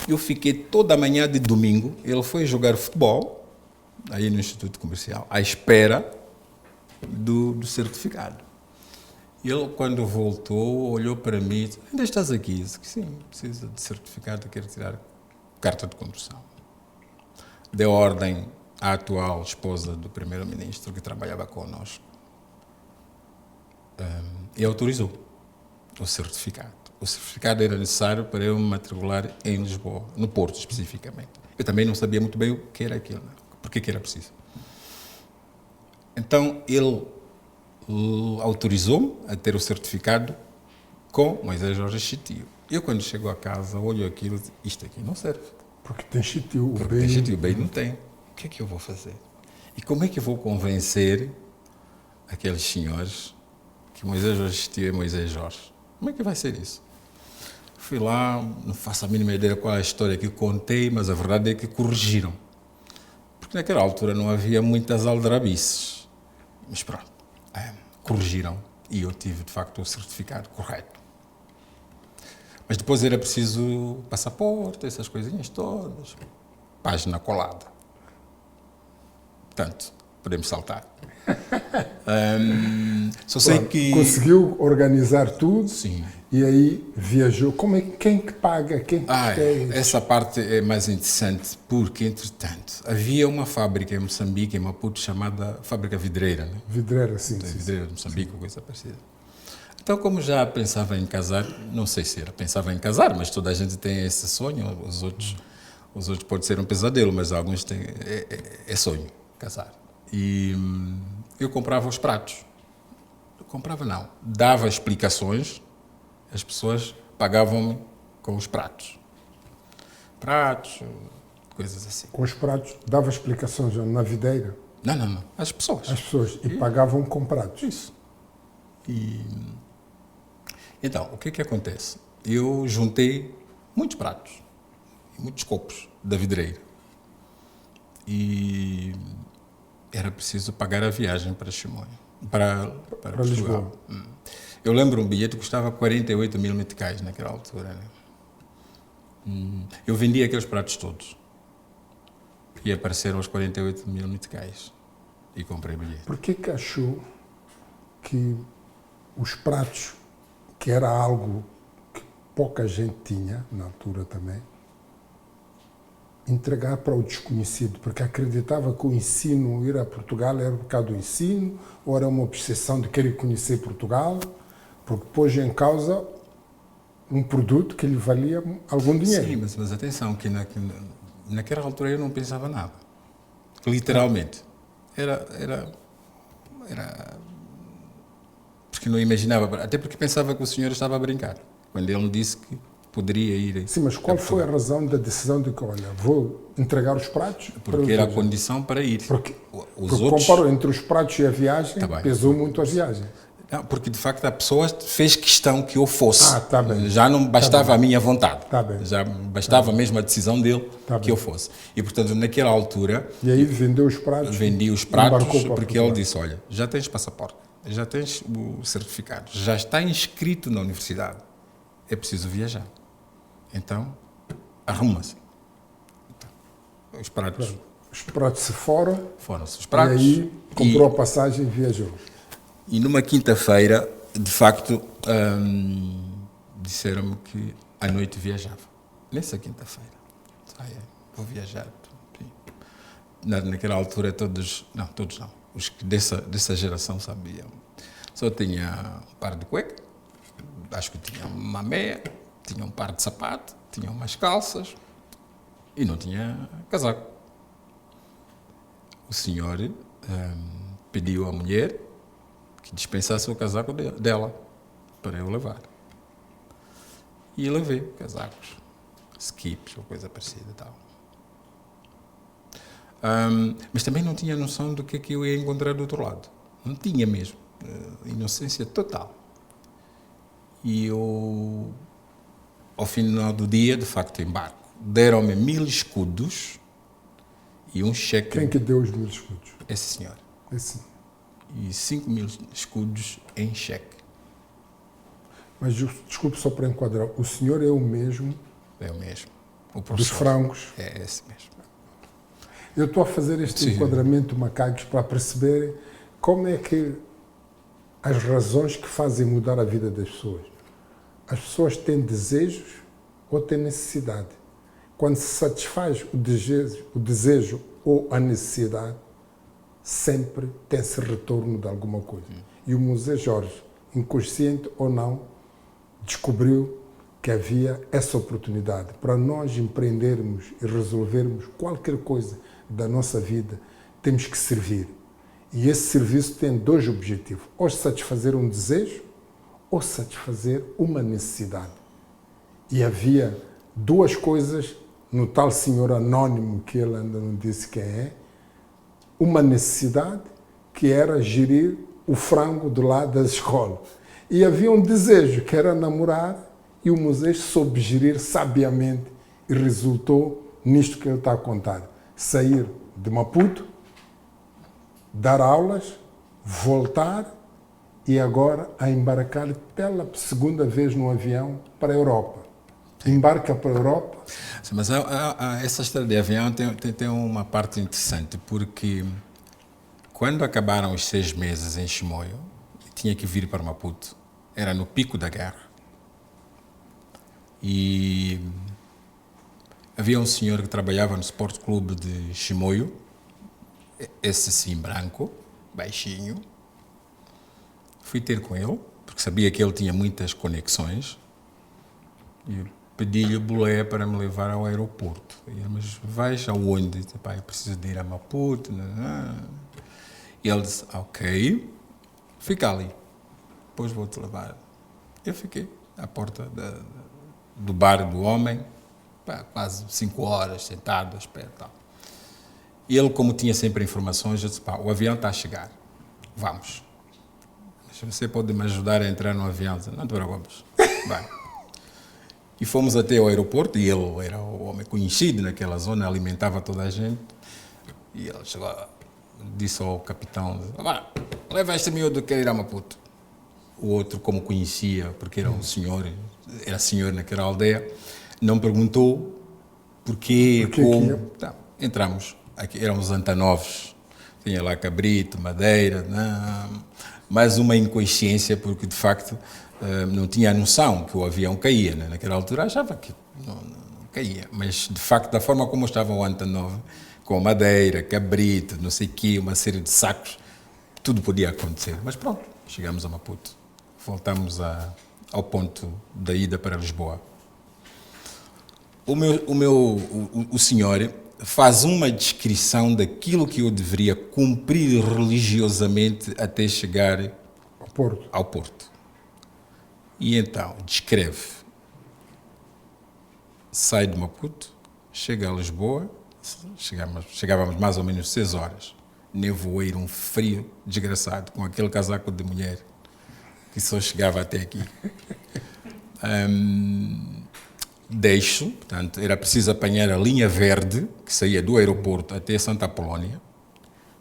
Eu fiquei toda a manhã de domingo, ele foi jogar futebol, aí no Instituto Comercial, à espera do certificado. Ele, quando voltou, olhou para mim e disse, ainda estás aqui? Eu disse que sim, precisa de certificado, quero tirar carta de condução. Deu ordem à atual esposa do primeiro-ministro, que trabalhava connosco, e autorizou o certificado. O certificado era necessário para eu me matricular em Lisboa, no Porto especificamente. Eu também não sabia muito bem o que era aquilo, porque que era preciso. Então, ele autorizou-me a ter o certificado com Moisés Jorge Chitio. Eu, quando chego a casa, olho aquilo e digo, isto aqui não serve. Porque tem Chitio, o Porque tem Chitio, o bem não tem. O que é que eu vou fazer? E como é que eu vou convencer aqueles senhores que Moisés Jorge Chitio é Moisés Jorge? Como é que vai ser isso? Fui lá, não faço a mínima ideia qual é a história que contei, mas a verdade é que corrigiram. Porque naquela altura não havia muitas aldrabices. Mas pronto. Corrigiram e eu tive, de facto, o certificado correto. Mas depois era preciso passaporte, essas coisinhas todas, página colada. Portanto, podemos saltar. Só sei que... Conseguiu organizar tudo. Sim. E aí viajou. Quem que paga? Quem que essa parte é mais interessante porque, entretanto, havia uma fábrica em Moçambique, em Maputo, chamada Fábrica Vidreira. Né? Vidreira, sim. Vidreira de Moçambique, coisa parecida. Então, como já pensava em casar, não sei se era pensava em casar, mas toda a gente tem esse sonho, os outros pode ser um pesadelo, mas alguns têm, é sonho, casar. E eu comprava os pratos. Comprava não, dava explicações, as pessoas pagavam-me com os pratos. Pratos, coisas assim. Com os pratos, dava explicações na videira? Não, as pessoas. As pessoas, e pagavam com pratos? Isso. Então, o que acontece? Eu juntei muitos pratos, muitos copos da vidreira. E era preciso pagar a viagem para Chimoio, para Lisboa. Eu lembro um bilhete que custava 48 mil meticais naquela altura. Né? Eu vendi aqueles pratos todos. E apareceram os 48 mil meticais. E comprei bilhete. Por que achou que os pratos, que era algo que pouca gente tinha, na altura também, entregar para o desconhecido? Porque acreditava que o ensino, ir a Portugal, era por causa do ensino, ou era uma obsessão de querer conhecer Portugal, porque pôs em causa um produto que lhe valia algum dinheiro. Sim, mas atenção, que naquela altura eu não pensava nada. Literalmente. Era porque não imaginava, até porque pensava que o senhor estava a brincar, quando ele me disse que poderia ir. Sim, mas qual foi a razão da decisão de que, olha, vou entregar os pratos? Porque era a condição para ir. Porque outros... comparou entre os pratos e a viagem, Tá pesou muito a viagem. Não, porque de facto a pessoa fez questão que eu fosse. Tá bem. Já não bastava a minha vontade. Tá bem. Já bastava mesmo a decisão dele que eu fosse. E portanto, naquela altura. E aí vendeu os pratos? Vendi os pratos porque ele disse: olha, já tens passaporte, já tens o certificado, já está inscrito na universidade, é preciso viajar. Então, arruma-se. Os pratos. Os pratos se foram. Foram-se os pratos. E aí comprou a passagem e viajou. E numa quinta-feira, de facto, disseram-me que à noite viajava. Nessa quinta-feira. Vou viajar. Naquela altura todos não, os que dessa geração sabiam. Só tinha um par de cueca, acho que tinha uma meia, tinha um par de sapato, tinha umas calças e não tinha casaco. O senhor pediu à mulher que dispensasse o casaco dela para eu levar. E levei casacos, skips ou coisa parecida e tal. Mas também não tinha noção do que eu ia encontrar do outro lado. Não tinha mesmo. Inocência total. E eu, ao final do dia, de facto, embarco. Deram-me 1000 escudos e um cheque. Quem que deu os 1000 escudos? Esse senhor. Esse. E 5000 escudos em cheque. Mas, desculpe só para enquadrar, o senhor é o mesmo... É o mesmo. O dos frangos? É esse mesmo. Eu estou a fazer este enquadramento, macacos, para perceber como é que as razões que fazem mudar a vida das pessoas. As pessoas têm desejos ou têm necessidade. Quando se satisfaz o desejo ou a necessidade, sempre tem-se retorno de alguma coisa. E o Museu Jorge, inconsciente ou não, descobriu que havia essa oportunidade para nós empreendermos e resolvermos qualquer coisa da nossa vida, temos que servir. E esse serviço tem 2 objetivos, ou satisfazer um desejo ou satisfazer uma necessidade. E havia 2 coisas no tal senhor anónimo, que ele ainda não disse quem é, uma necessidade que era gerir o frango do lado da escola. E havia um desejo que era namorar, e o museu soube gerir sabiamente e resultou nisto que ele está a contar. Sair de Maputo, dar aulas, voltar e agora a embarcar pela segunda vez no avião para a Europa. Embarca para a Europa. Sim, mas essa história de avião tem uma parte interessante, porque quando acabaram os 6 meses em Chimoio, tinha que vir para Maputo. Era no pico da guerra. E havia um senhor que trabalhava no Sport Clube de Chimoio, esse sim branco, baixinho. Fui ter com ele, porque sabia que ele tinha muitas conexões, e pedi-lhe boleia para me levar ao aeroporto. E ele, mas vais aonde? Pai, eu preciso de ir a Maputo. E ele disse, ok, fica ali, depois vou-te levar. Eu fiquei à porta do bar do homem, quase 5 horas, sentado, à espera. Tal. E ele, como tinha sempre informações, eu disse, o avião está a chegar, vamos. Mas você pode me ajudar a entrar no avião? Eu disse, não te preocupes, vai. E fomos até o aeroporto, e ele era o homem conhecido naquela zona, alimentava toda a gente. E ele chegou, disse ao capitão, leva este miúdo que quer ir a Maputo. O outro, como conhecia, porque era um senhor, era senhor naquela aldeia, não perguntou porquê, como. Tá, entramos, aqui, éramos antanovos, tinha lá cabrito, madeira, mais uma inconsciência, porque de facto não tinha a noção que o avião caía. Né? Naquela altura achava que não caía, mas de facto, da forma como estava o Antonov, com madeira, cabrito, não sei o quê, uma série de sacos, tudo podia acontecer. Mas pronto, chegamos a Maputo. Voltamos ao ponto da ida para Lisboa. O senhor faz uma descrição daquilo que eu deveria cumprir religiosamente até chegar ao Porto. E então, descreve. Sai de Maputo, chega a Lisboa, chegávamos mais ou menos 6 horas. Nevoeiro, um frio desgraçado, com aquele casaco de mulher que só chegava até aqui. Deixo, portanto, era preciso apanhar a linha verde, que saía do aeroporto até Santa Apolónia.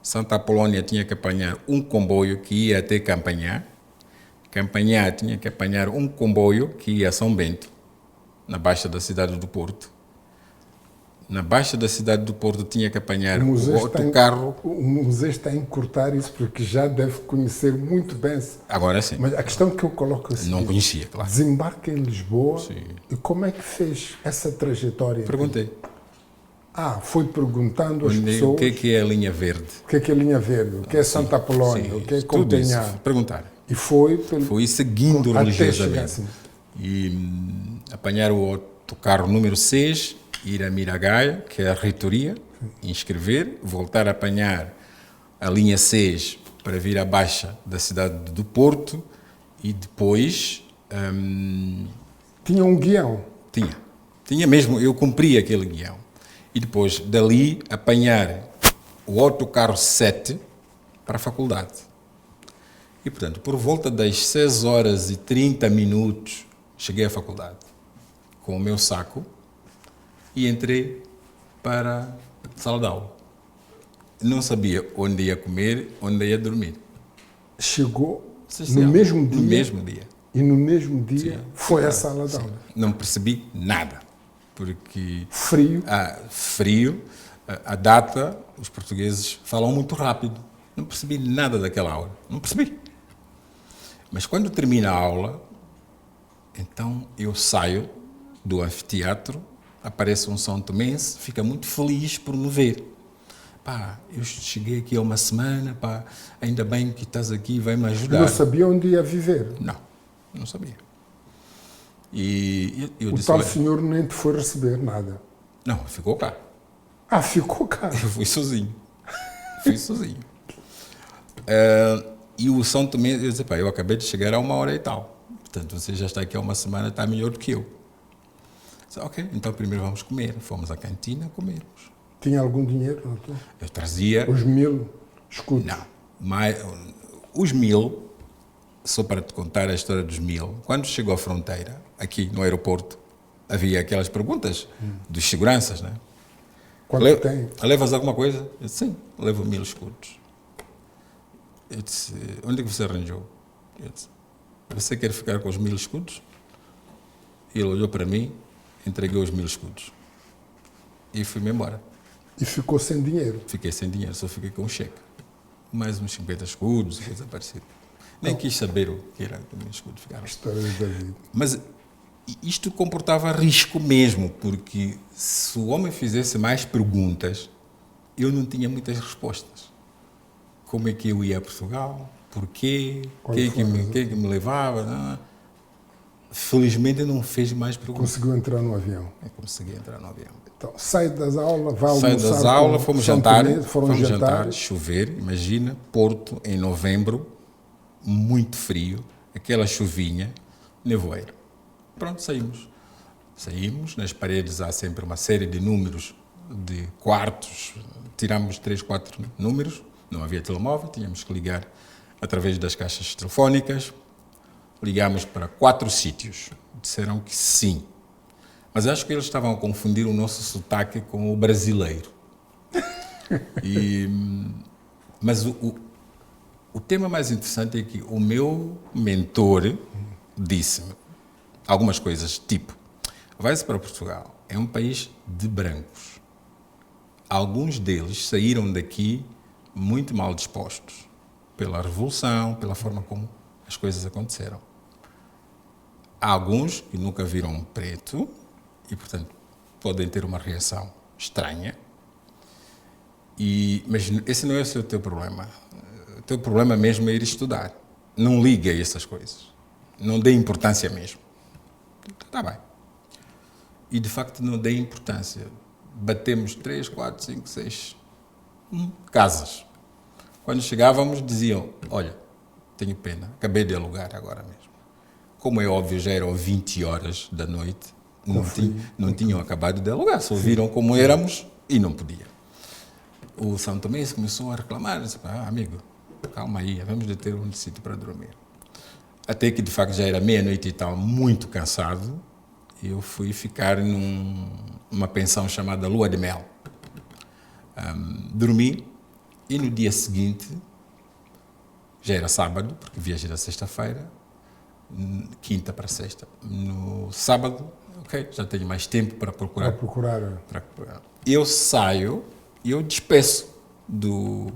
Santa Apolónia tinha que apanhar um comboio que ia até Campanhã. Campanhã tinha que apanhar um comboio que ia a São Bento, na baixa da cidade do Porto. Na baixa da cidade do Porto tinha que apanhar o autocarro. O museu está a encurtar isso porque já deve conhecer muito bem. Agora sim. Mas a questão que eu coloco é a seguinte, não conhecia, claro. Desembarca em Lisboa, sim. E como é que fez essa trajetória? Perguntei. Foi perguntando às pessoas... O que é a linha verde? O que é a linha verde? O que é Santa Apolónia? O que é Campanhã? Perguntar. E foi seguindo religiosamente. Assim. E apanhar o autocarro número 6, ir a Miragaia, que é a reitoria, inscrever, voltar a apanhar a linha 6 para vir à Baixa da cidade do Porto e depois... Tinha um guião. Tinha mesmo, eu cumpri aquele guião. E depois, dali, apanhar o autocarro 7 para a faculdade. E, portanto, por volta das 6 horas e 30 minutos, cheguei à faculdade com o meu saco e entrei para a sala de aula. Não sabia onde ia comer, onde ia dormir. Chegou no mesmo dia? No mesmo dia. E no mesmo dia Sim. foi à sala de aula? Não percebi nada, porque... Frio? Frio, a data, os portugueses falam muito rápido. Não percebi nada daquela aula, não percebi. Mas quando termina a aula, então eu saio do anfiteatro, aparece um São Tomense, fica muito feliz por me ver. Pá, eu cheguei aqui há uma semana, pá, ainda bem que estás aqui, vai-me ajudar. Não sabia onde ia viver? Não sabia. E eu o disse, tal senhor nem te foi receber nada? Não, ficou cá. Ficou cá? Eu fui sozinho. E o São Tomé, eu disse, pá, eu acabei de chegar há 1 hora e tal. Portanto, você já está aqui há uma semana, está melhor do que eu. Disse, ok, então primeiro vamos comer. Fomos à cantina, comemos. Tinha algum dinheiro, doutor? Eu trazia... Os 1000 escudos? Não. Mas, os 1000, só para te contar a história dos 1000, quando chegou à fronteira, aqui no aeroporto, havia aquelas perguntas dos seguranças, né? Quanto tem? Levas alguma coisa? Eu disse, sim, levo 1000 escudos. Eu disse, onde é que você arranjou? Eu disse, você quer ficar com os 1000 escudos? Ele olhou para mim, entreguei os 1000 escudos. E fui-me embora. E ficou sem dinheiro? Fiquei sem dinheiro, só fiquei com um cheque. Mais uns 50 escudos, coisa parecida. Nem quis saber o que era que os 1000 escudos ficaram. História da vida. Mas isto comportava risco mesmo, porque se o homem fizesse mais perguntas, eu não tinha muitas respostas. Como é que eu ia a Portugal? Porquê? Quem é que me levava? Não. Felizmente não fez mais perguntas. Conseguiu entrar no avião? Consegui entrar no avião. Então, sai das aulas, vai almoçar. Sai das aulas, fomos jantar. Foram jantar. Chover, imagina, Porto, em novembro, muito frio, aquela chuvinha, nevoeiro. Pronto, saímos. Saímos, nas paredes há sempre uma série de números de quartos, tiramos 3, 4 números, não havia telemóvel, tínhamos que ligar através das caixas telefónicas, ligámos para 4 sítios, disseram que sim. Mas acho que eles estavam a confundir o nosso sotaque com o brasileiro. Mas o tema mais interessante é que o meu mentor disse-me algumas coisas, tipo, vai-se para Portugal, é um país de brancos. Alguns deles saíram daqui muito mal dispostos pela Revolução, pela forma como as coisas aconteceram. Há alguns que nunca viram um preto e, portanto, podem ter uma reação estranha. Mas esse não é o teu problema. O teu problema mesmo é ir estudar. Não ligue a essas coisas. Não dê importância mesmo. Está bem. E, de facto, não dê importância. Batemos 3, 4, 5, 6 casas. Quando chegávamos, diziam, olha, tenho pena, acabei de alugar agora mesmo. Como é óbvio, já eram 20 horas da noite, não tinham acabado de alugar, só viram como éramos e não podia. O São Tomé começou a reclamar, disse, amigo, calma aí, vamos de ter um sítio para dormir. Até que, de facto, já era meia-noite e tal, muito cansado, e eu fui ficar numa pensão chamada Lua de Mel. Dormi, e no dia seguinte, já era sábado, porque viajei da sexta-feira, quinta para sexta. No sábado, ok, já tenho mais tempo para procurar. Para procurar. Eu saio e eu despeço do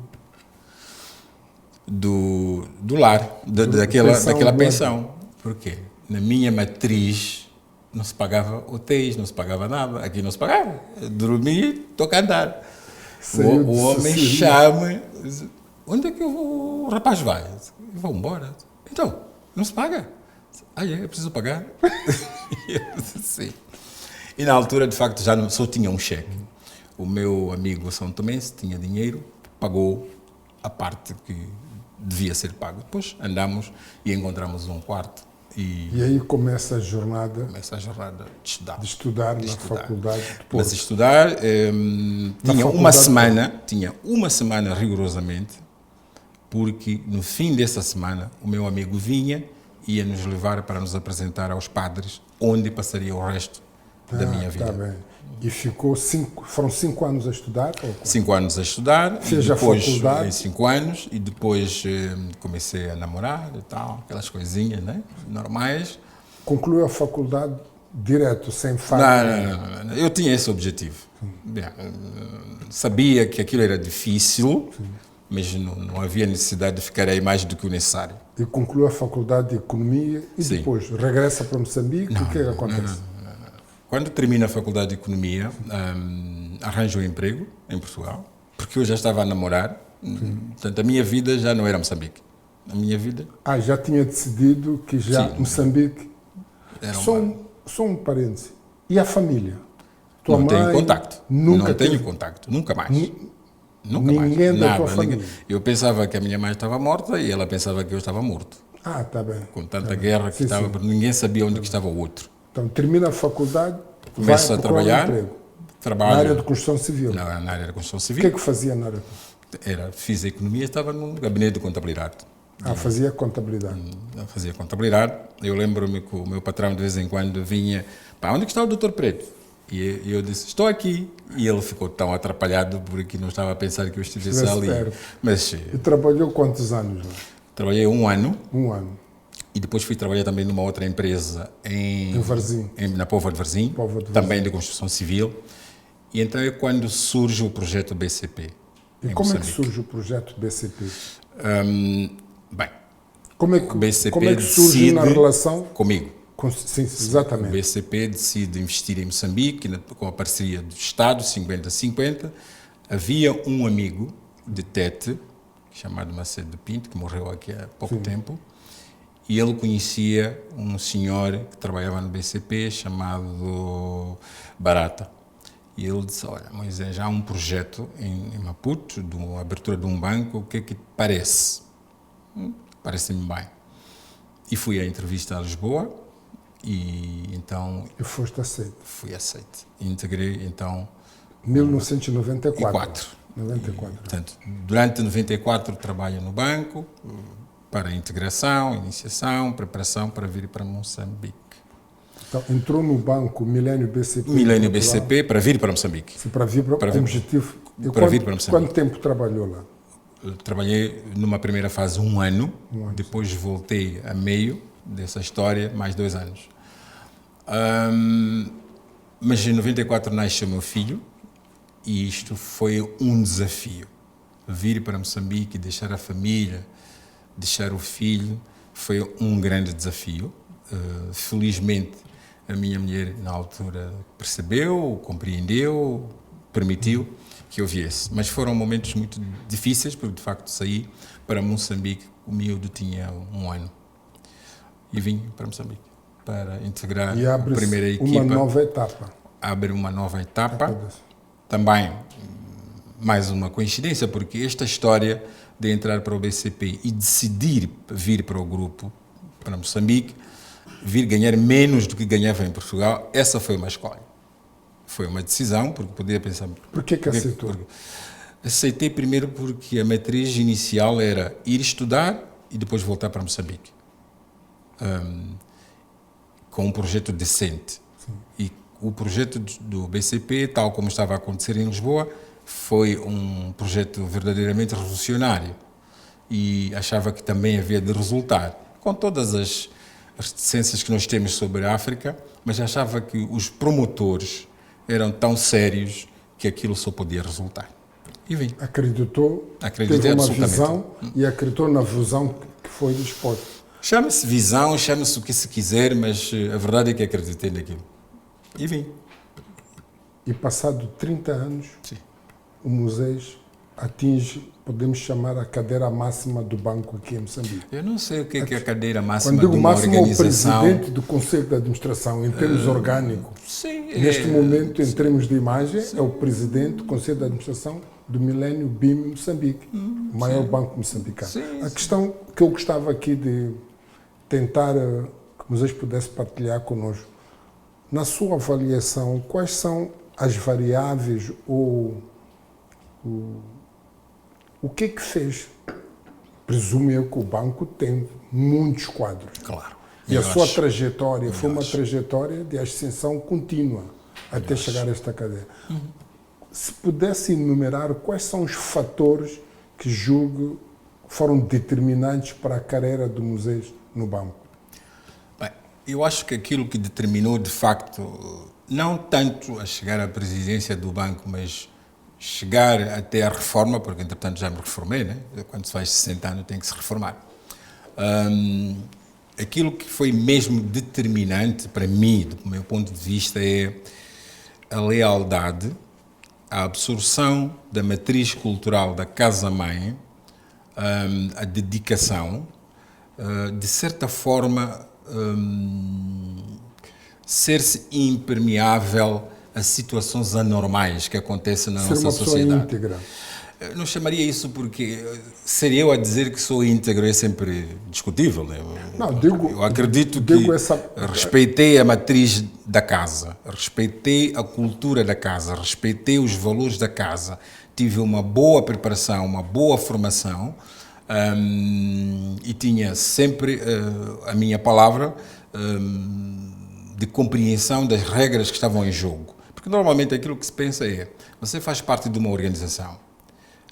lar, daquela pensão. Por quê? Na minha matriz não se pagava hotéis, não se pagava nada. Aqui não se pagava. Eu dormi, toca a andar. O homem chama, diz, onde é que o rapaz vai? Eu vou embora. Então, não se paga. É preciso pagar? Sim. E na altura, de facto, já só tinha um cheque. O meu amigo São Tomense tinha dinheiro, pagou a parte devia ser pago. Depois andamos e encontramos um quarto E aí começa a jornada de estudar. de estudar na faculdade de Porto. Mas estudar, tinha uma semana rigorosamente, porque no fim dessa semana o meu amigo vinha e ia nos levar para nos apresentar aos padres, onde passaria o resto da minha vida. Tá bem. E foram 5 aanos a estudar? Ou 5 anos a estudar, Fez e depois, a faculdade? 5 anos, e depois comecei a namorar e tal, aquelas coisinhas, né, normais. Concluiu a faculdade direto, sem falha? Não. Eu tinha esse objetivo. Bem, sabia que aquilo era difícil, mas não havia necessidade de ficar aí mais do que o necessário. E concluiu a faculdade de Economia e Sim. depois regressa para Moçambique? O que é que acontece? Quando termino a faculdade de Economia, arranjo um emprego em Portugal, porque eu já estava a namorar, portanto a minha vida já não era Moçambique. A minha vida... Já tinha decidido que já Sim. Moçambique... Era Só um parêntese. E a família? Tua não mãe? tenho contacto. Nunca não tenho teve- contacto, nunca mais. Ninguém mais. da Nada, tua família? Eu pensava que a minha mãe estava morta e ela pensava que eu estava morto. Tá bem. Com tanta guerra que Sim, estava, sim. porque ninguém sabia onde que estava o outro. Então, termina a faculdade, Começo vai a procurar trabalhar, um emprego. trabalho Na área de construção civil. na área da construção O civil. que é que fazia na área? Fiz a economia, estava no gabinete de contabilidade. Fazia contabilidade. Eu fazia contabilidade. Eu lembro-me que o meu patrão de vez em quando vinha, onde que está o doutor Preto? E eu disse, estou aqui. E ele ficou tão atrapalhado porque não estava a pensar que eu estivesse ali. Perto. Mas E trabalhou quantos anos lá? trabalhei 1 ano. 1 ano. E depois fui trabalhar também numa outra empresa Em Varzim. na Póvoa de Varzim, Póvoa de Varzim. também de construção civil. E então é quando surge o projeto BCP. E em como é que Moçambique. surge o projeto BCP? Bem, Como é o BCP que surge na decide relação? comigo. Sim, O exatamente. BCP decide investir em Moçambique com a parceria do Estado, 50-50. Havia um amigo de Tete, chamado Macedo Pinto, que morreu aqui há pouco tempo, e ele conhecia um senhor que trabalhava no BCP chamado Barata. E ele disse, olha, Moisés, há um projeto em Maputo, de uma abertura de um banco, o que é que te parece? Parece-me bem. E fui à entrevista a Lisboa, e então E foste aceito. fui aceito. Integrei, então, 1994. 94. portanto, durante 94 trabalho no banco, para integração, iniciação, preparação para vir para Moçambique. Então, entrou no banco Milênio BCP. Milênio Portugal, BCP para vir para Moçambique. Para vir para vir- objetivo. E para vir para Moçambique. quanto tempo trabalhou lá? Eu trabalhei numa primeira fase 1 ano, depois voltei a meio dessa história, mais 2 anos. Mas em 94 nasceu meu filho e isto foi um desafio. Vir para Moçambique, deixar a família, deixar o filho, foi um grande desafio. Felizmente, a minha mulher, na altura, percebeu, compreendeu, permitiu que eu viesse. Mas foram momentos muito difíceis, porque, de facto, saí para Moçambique, o miúdo tinha 1 ano. E vim para Moçambique, para integrar E a abre primeira equipa. uma nova etapa. Abre uma nova etapa. Também, mais uma coincidência, porque esta história de entrar para o BCP e decidir vir para o grupo, para Moçambique, vir ganhar menos do que ganhava em Portugal, essa foi uma escolha. Foi uma decisão, porque podia pensar... Por que aceitou? Aceitei primeiro porque a matriz inicial era ir estudar e depois voltar para Moçambique. Com um projeto decente. Sim. E o projeto do BCP, tal como estava a acontecer em Lisboa, foi um projeto verdadeiramente revolucionário. E achava que também havia de resultar, com todas as reticências que nós temos sobre a África, mas achava que os promotores eram tão sérios que aquilo só podia resultar. E vim. Acreditou, Acreditei teve uma absolutamente. visão e acreditou na visão que foi disposta. Chama-se visão, chama-se o que se quiser, mas a verdade é que acreditei naquilo. E vim. E passado 30 anos, Sim. o Moisés atinge, podemos chamar, a cadeira máxima do banco aqui em Moçambique. Eu não sei o que é a cadeira máxima Quando de digo uma máximo, é o organização. presidente do Conselho de Administração, em termos orgânicos. Sim, Neste momento, em termos de imagem, é o presidente do Conselho de Administração do milénio BIM Moçambique, o maior banco moçambicano. Sim, A questão que eu gostava aqui de tentar que vocês pudessem partilhar connosco, na sua avaliação, quais são as variáveis ou o que é que fez? Presumo eu que o banco tem muitos quadros. Claro. E a sua trajetória foi uma trajetória de ascensão contínua até chegar a esta cadeia. Se pudesse enumerar quais são os fatores que julgo foram determinantes para a carreira do Moisés no banco? Bem, eu acho que aquilo que determinou, de facto, não tanto a chegar à presidência do banco, mas chegar até a reforma, porque entretanto já me reformei, né? Quando se faz 60 anos tem que se reformar. Aquilo que foi mesmo determinante para mim, do meu ponto de vista, é a lealdade, a absorção da matriz cultural da casa-mãe, a dedicação, de certa forma, ser-se impermeável a situações anormais que acontecem na nossa sociedade. Ser uma pessoa íntegra. Eu não chamaria isso porque ser eu a dizer que sou íntegro é sempre discutível. Eu acredito que respeitei a matriz da casa, respeitei a cultura da casa, respeitei os valores da casa, tive uma boa preparação, uma boa formação e tinha sempre a minha palavra de compreensão das regras que estavam em jogo. Porque normalmente aquilo que se pensa é, você faz parte de uma organização,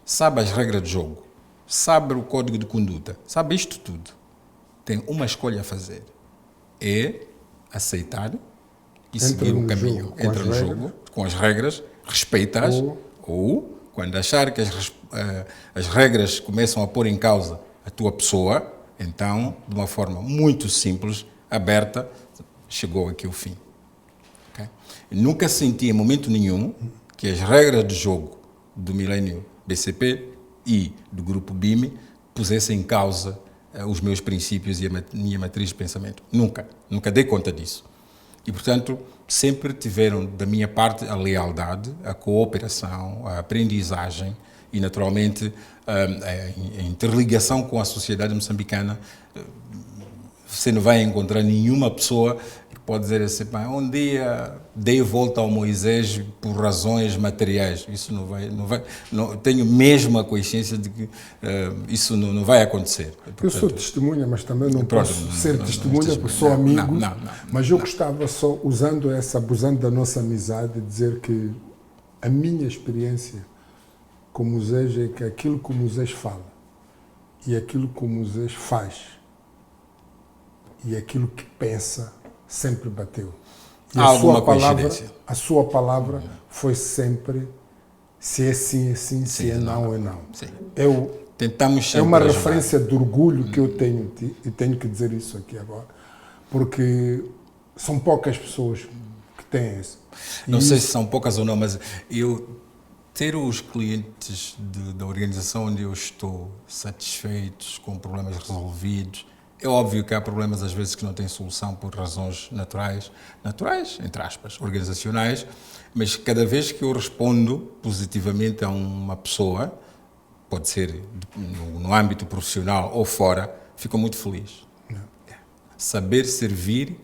sabe as regras de jogo, sabe o código de conduta, sabe isto tudo. Tem uma escolha a fazer, é aceitar e seguir o caminho. Entra no jogo com as regras, respeita-as, ou quando achar que as regras começam a pôr em causa a tua pessoa, então, de uma forma muito simples, aberta, chegou aqui o fim. Okay? Nunca senti em momento nenhum que as regras de jogo do milénio BCP e do grupo BIM pusessem em causa os meus princípios e a minha matriz de pensamento. Nunca dei conta disso. E, portanto, sempre tiveram da minha parte a lealdade, a cooperação, a aprendizagem e, naturalmente, a interligação com a sociedade moçambicana. Você não vai encontrar nenhuma pessoa que pode dizer assim, um dia dei volta ao Moisés por razões materiais. Isso não vai, tenho mesmo a consciência de que isso não vai acontecer. Portanto, eu sou testemunha, mas também não posso ser testemunha porque sou amigo. Mas eu gostava só, abusando da nossa amizade, de dizer que a minha experiência com o Moisés é que aquilo que o Moisés fala e aquilo que o Moisés faz e aquilo que pensa sempre bateu. E a sua palavra foi sempre se é sim, é sim, se é não, é não. Tentamos é uma referência de orgulho que eu tenho, e tenho que dizer isso aqui agora, porque são poucas pessoas que têm isso. Não sei se são poucas ou não, mas eu ter os clientes da organização onde eu estou satisfeitos, com problemas resolvidos. É óbvio que há problemas, às vezes, que não têm solução por razões naturais, entre aspas, organizacionais, mas cada vez que eu respondo positivamente a uma pessoa, pode ser no âmbito profissional ou fora, fico muito feliz. Saber servir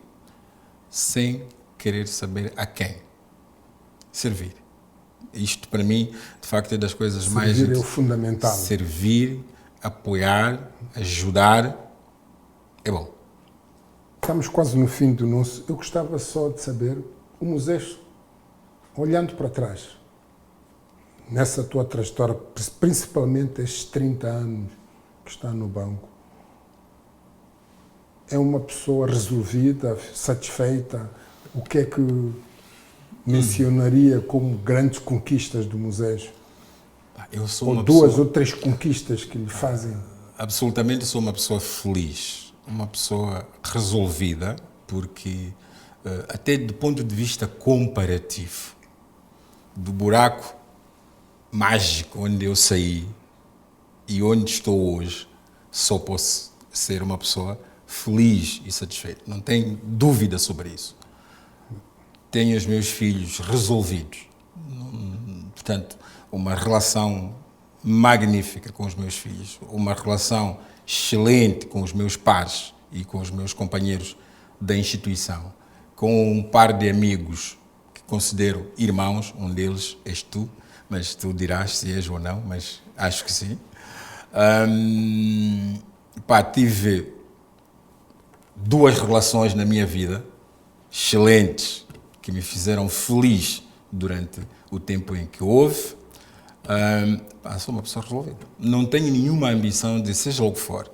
sem querer saber a quem. Servir. Isto, para mim, de facto, é das coisas mais... Servir é o fundamental. Servir, apoiar, ajudar. É bom. Estamos quase no fim do nosso... Eu gostava só de saber, o Moisés, olhando para trás, nessa tua trajetória, principalmente estes 30 anos que está no banco, é uma pessoa resolvida, satisfeita? O que é que mencionaria como grandes conquistas do Moisés? Eu sou ou duas ou três conquistas que lhe fazem? Absolutamente sou uma pessoa feliz. Uma pessoa resolvida, porque até do ponto de vista comparativo, do buraco mágico onde eu saí e onde estou hoje, só posso ser uma pessoa feliz e satisfeita. Não tenho dúvida sobre isso. Tenho os meus filhos resolvidos. Portanto, uma relação magnífica com os meus filhos, uma relação excelente com os meus pares e com os meus companheiros da instituição, com um par de amigos que considero irmãos, um deles és tu, mas tu dirás se és ou não, mas acho que sim. Tive duas relações na minha vida excelentes, que me fizeram feliz durante o tempo em que houve. Sou uma pessoa resolvida. Não tenho nenhuma ambição de seja o que for.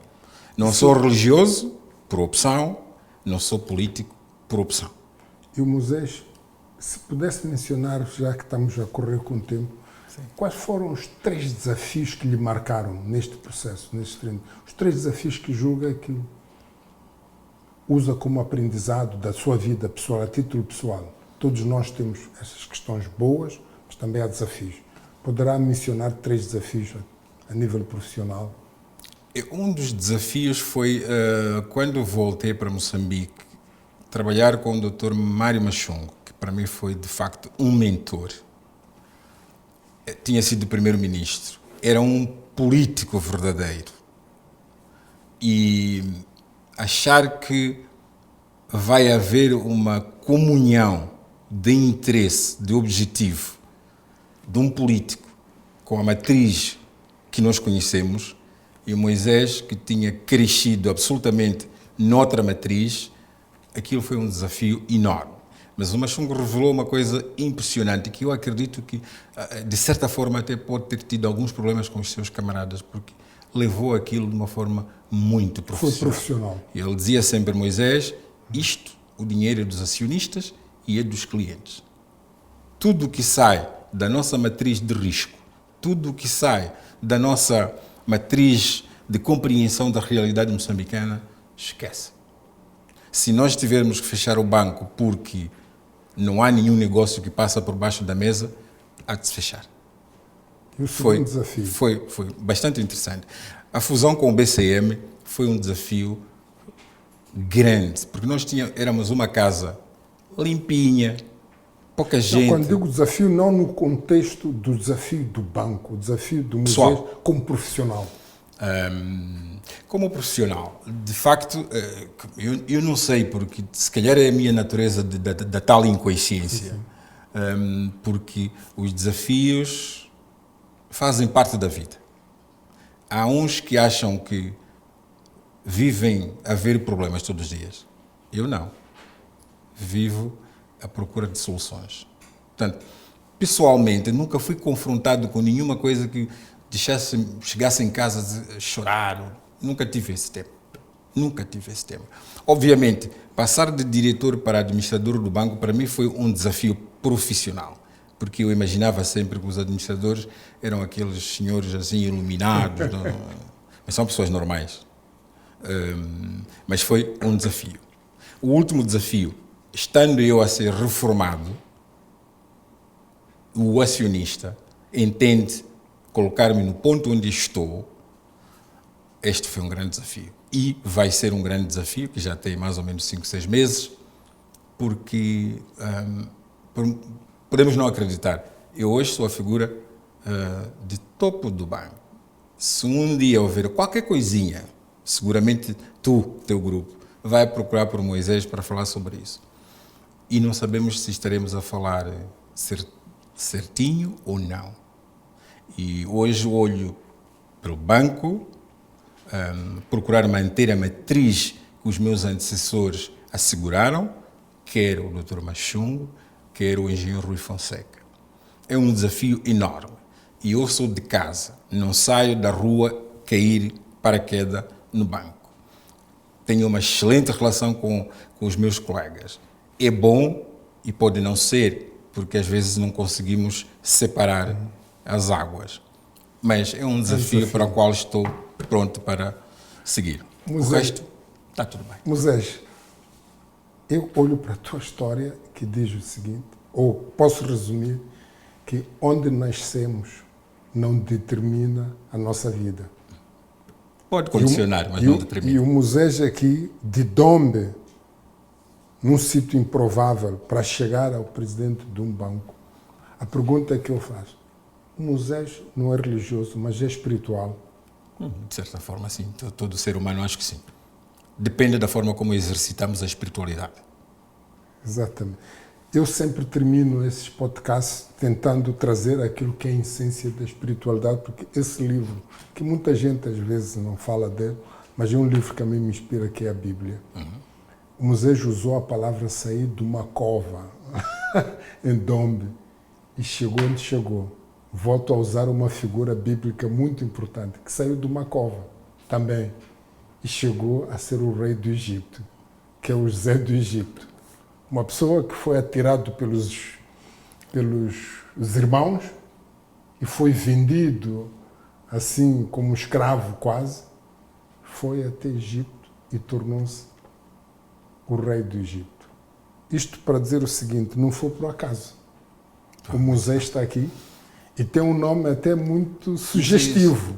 Não sou religioso, por opção, não sou político, por opção. E o Moisés, se pudesse mencionar, já que estamos a correr com o tempo, sim, quais foram os 3 desafios que lhe marcaram neste processo, neste treino? Os 3 desafios que julga que usa como aprendizado da sua vida pessoal, a título pessoal. Todos nós temos essas questões boas, mas também há desafios. Poderá mencionar 3 desafios a nível profissional? Um dos desafios foi quando voltei para Moçambique, trabalhar com o Dr. Mário Machungo, que para mim foi de facto um mentor. Tinha sido primeiro-ministro, era um político verdadeiro. E achar que vai haver uma comunhão de interesse, de objetivo, de um político com a matriz que nós conhecemos, e o Moisés, que tinha crescido absolutamente noutra matriz, aquilo foi um desafio enorme. Mas o Machungo revelou uma coisa impressionante, que eu acredito que, de certa forma, até pode ter tido alguns problemas com os seus camaradas, porque levou aquilo de uma forma muito profissional. Foi profissional. Ele dizia sempre, Moisés, isto, o dinheiro é dos acionistas e é dos clientes. Tudo o que sai da nossa matriz de risco, tudo o que sai da nossa matriz de compreensão da realidade moçambicana, esquece. Se nós tivermos que fechar o banco porque não há nenhum negócio que passa por baixo da mesa, há de se fechar. E o segundo desafio? Foi bastante interessante. A fusão com o BCM foi um desafio grande, porque nós éramos uma casa limpinha, pouca gente. Quando digo desafio, não no contexto do desafio do banco, o desafio do Moisés como profissional. Como profissional, de facto, eu não sei, porque se calhar é a minha natureza da tal inconsciência, porque os desafios fazem parte da vida. Há uns que acham que vivem a ver problemas todos os dias. Eu não. Vivo à procura de soluções. Portanto, pessoalmente, nunca fui confrontado com nenhuma coisa que chegasse em casa a chorar. Nunca tive esse tema. Nunca tive esse tema. Obviamente, passar de diretor para administrador do banco, para mim, foi um desafio profissional. Porque eu imaginava sempre que os administradores eram aqueles senhores assim iluminados, não? Mas são pessoas normais. Mas foi um desafio. O último desafio, estando eu a ser reformado, o acionista entende colocar-me no ponto onde estou. Este foi um grande desafio. E vai ser um grande desafio, que já tem mais ou menos 5, 6 meses, porque podemos não acreditar. Eu hoje sou a figura de topo do banco. Se um dia houver qualquer coisinha, seguramente teu grupo, vai procurar por Moisés para falar sobre isso. E não sabemos se estaremos a falar certinho ou não. E hoje olho pelo banco, procurar manter a matriz que os meus antecessores asseguraram, quer o Dr. Machungo, quer o engenheiro Rui Fonseca. É um desafio enorme. E eu sou de casa, não saio da rua cair paraquedas no banco. Tenho uma excelente relação com os meus colegas. É bom e pode não ser, porque às vezes não conseguimos separar as águas. Mas é um desafio para o qual estou pronto para seguir. Moisés, o resto está tudo bem. Moisés, eu olho para a tua história que diz o seguinte, ou posso resumir, que onde nascemos não determina a nossa vida. Pode condicionar, mas não determina. E o Moisés aqui, de Dombe, num sítio improvável, para chegar ao presidente de um banco. A pergunta que eu faço, O Moisés não é religioso, mas é espiritual. De certa forma, sim. Todo ser humano, acho que sim. Depende da forma como exercitamos a espiritualidade. Exatamente. Eu sempre termino esses podcasts tentando trazer aquilo que é a essência da espiritualidade, porque esse livro, que muita gente às vezes não fala dele, mas é um livro que a mim me inspira, que é a Bíblia. O Moisés usou a palavra sair de uma cova em Dombe e chegou onde chegou. Volto a usar uma figura bíblica muito importante, que saiu de uma cova também e chegou a ser o rei do Egito, que é o José do Egito. Uma pessoa que foi atirado pelos irmãos e foi vendido assim como escravo quase, foi até Egito e tornou-se o rei do Egito. Isto para dizer o seguinte, não foi por acaso. O Moisés está aqui e tem um nome até muito sugestivo.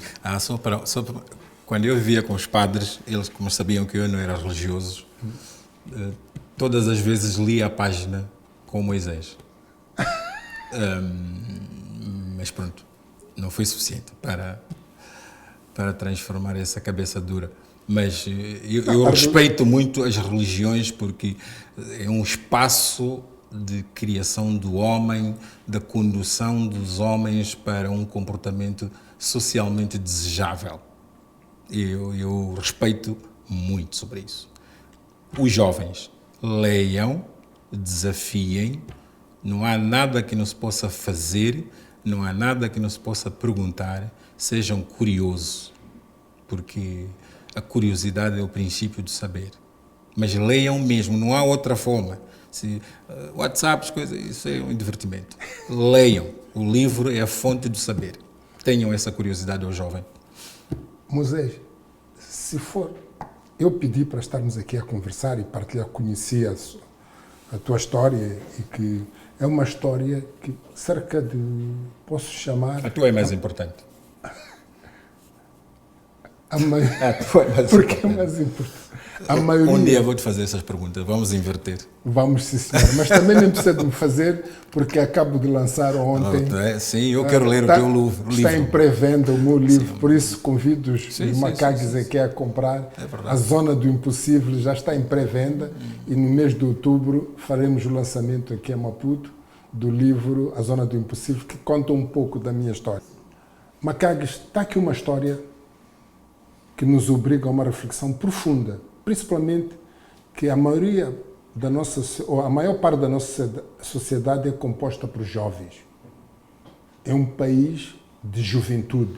Quando eu vivia com os padres, eles, como sabiam que eu não era religioso, todas as vezes lia a página com Moisés. Mas pronto, não foi suficiente para transformar essa cabeça dura. Mas eu respeito muito as religiões porque é um espaço de criação do homem, da condução dos homens para um comportamento socialmente desejável. Eu respeito muito sobre isso. Os jovens leiam, desafiem, não há nada que não se possa fazer, não há nada que não se possa perguntar, sejam curiosos, porque a curiosidade é o princípio do saber. Mas leiam mesmo, não há outra forma. WhatsApp, coisas, isso é um divertimento. Leiam, o livro é a fonte do saber. Tenham essa curiosidade ao jovem. Moisés, se for, eu pedi para estarmos aqui a conversar e partilhar, conhecer a tua história e que é uma história que cerca de, posso chamar... A tua é mais importante. A tua é mais porque importante. É mais importante. A maioria... Um dia vou-te fazer essas perguntas, vamos inverter. Vamos, sim, senhor. Mas também nem precisa de me fazer, porque acabo de lançar ontem. Sim, eu quero ler o teu livro. Está em pré-venda o meu livro, por isso convido os macaques aqui a comprar. A Zona do Impossível já está em pré-venda e no mês de outubro faremos o lançamento aqui em Maputo do livro A Zona do Impossível, que conta um pouco da minha história. Macaques, está aqui uma história que nos obriga a uma reflexão profunda, principalmente que a maioria da nossa, ou a maior parte da nossa sociedade é composta por jovens. É um país de juventude.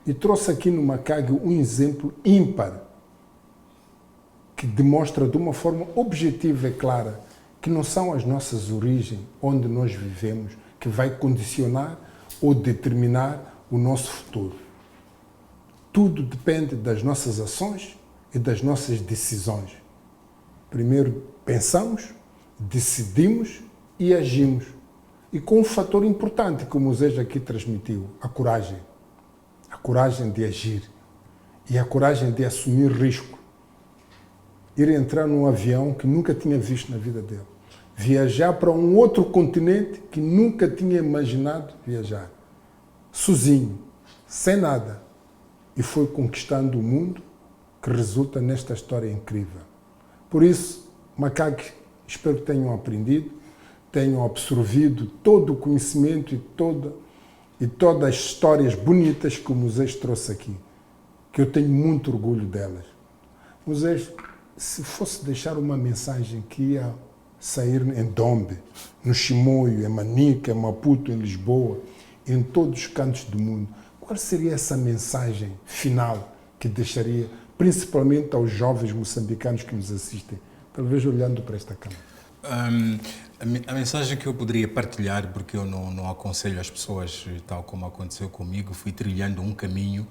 E trouxe aqui no Macag um exemplo ímpar que demonstra de uma forma objetiva e clara que não são as nossas origens, onde nós vivemos, que vai condicionar ou determinar o nosso futuro. Tudo depende das nossas ações e das nossas decisões. Primeiro pensamos, decidimos e agimos. E com um fator importante que o Moisés aqui transmitiu, a coragem. A coragem de agir e a coragem de assumir risco. Ir entrar num avião que nunca tinha visto na vida dele. Viajar para um outro continente que nunca tinha imaginado viajar. Sozinho, sem nada. E foi conquistando o mundo que resulta nesta história incrível. Por isso, macacos, espero que tenham aprendido, tenham absorvido todo o conhecimento e todas as histórias bonitas que o Moisés trouxe aqui, que eu tenho muito orgulho delas. Moisés, se fosse deixar uma mensagem que ia sair em Dombe, no Chimoio, em Manica, em Maputo, em Lisboa, em todos os cantos do mundo, qual seria essa mensagem final que deixaria, principalmente aos jovens moçambicanos que nos assistem, talvez olhando para esta câmara? A mensagem que eu poderia partilhar, porque eu não aconselho as pessoas, tal como aconteceu comigo, fui trilhando um caminho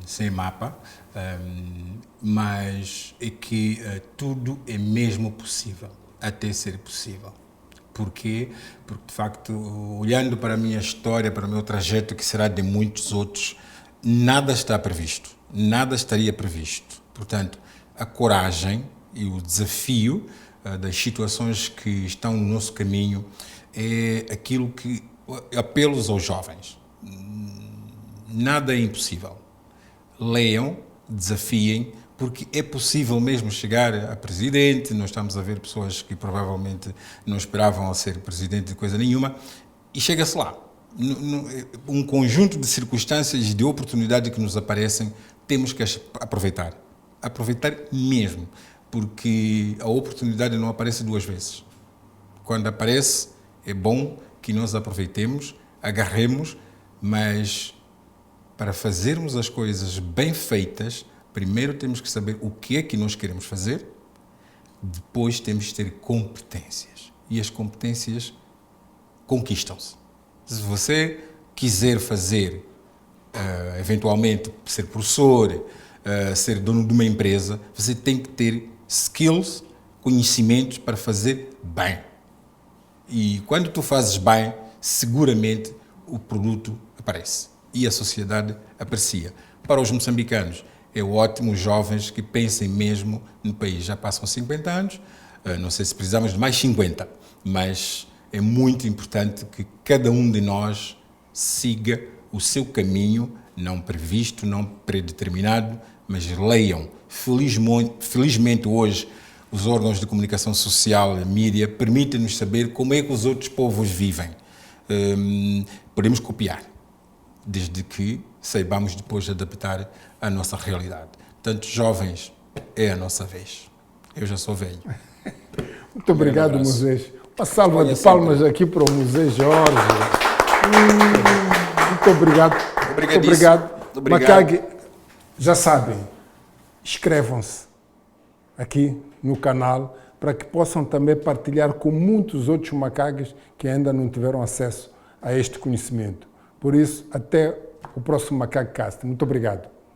sem mapa, mas é que tudo é mesmo possível, até ser possível. Porquê? Porque, de facto, olhando para a minha história, para o meu trajeto, que será de muitos outros, nada está previsto, nada estaria previsto. Portanto, a coragem e o desafio das situações que estão no nosso caminho é aquilo que apelos aos jovens. Nada é impossível. Leiam, desafiem, porque é possível mesmo chegar a presidente. Nós estamos a ver pessoas que provavelmente não esperavam a ser presidente de coisa nenhuma, e chega-se lá. Um conjunto de circunstâncias e de oportunidades que nos aparecem, temos que aproveitar. Aproveitar mesmo, porque a oportunidade não aparece duas vezes. Quando aparece, é bom que nós aproveitemos, agarremos, mas para fazermos as coisas bem feitas, primeiro temos que saber o que é que nós queremos fazer, depois temos que ter competências. E as competências conquistam-se. Se você quiser fazer, eventualmente, ser professor, ser dono de uma empresa, você tem que ter skills, conhecimentos para fazer bem. E quando tu fazes bem, seguramente o produto aparece e a sociedade aprecia. Para os moçambicanos, é ótimo os jovens que pensem mesmo no país. Já passam 50 anos, não sei se precisamos de mais 50, mas é muito importante que cada um de nós siga o seu caminho, não previsto, não predeterminado, mas leiam. Felizmente hoje, os órgãos de comunicação social, a mídia, permitem-nos saber como é que os outros povos vivem. Podemos copiar, desde que saibamos depois adaptar à nossa realidade. Portanto, jovens, é a nossa vez. Eu já sou velho. Muito obrigado, Moisés. Uma salva de palmas aqui para o Moisés Jorge. Muito obrigado. Muito obrigado. Macag, já sabem, inscrevam-se aqui no canal para que possam também partilhar com muitos outros macaques que ainda não tiveram acesso a este conhecimento. Por isso, até o próximo MacaqueCast. Muito obrigado.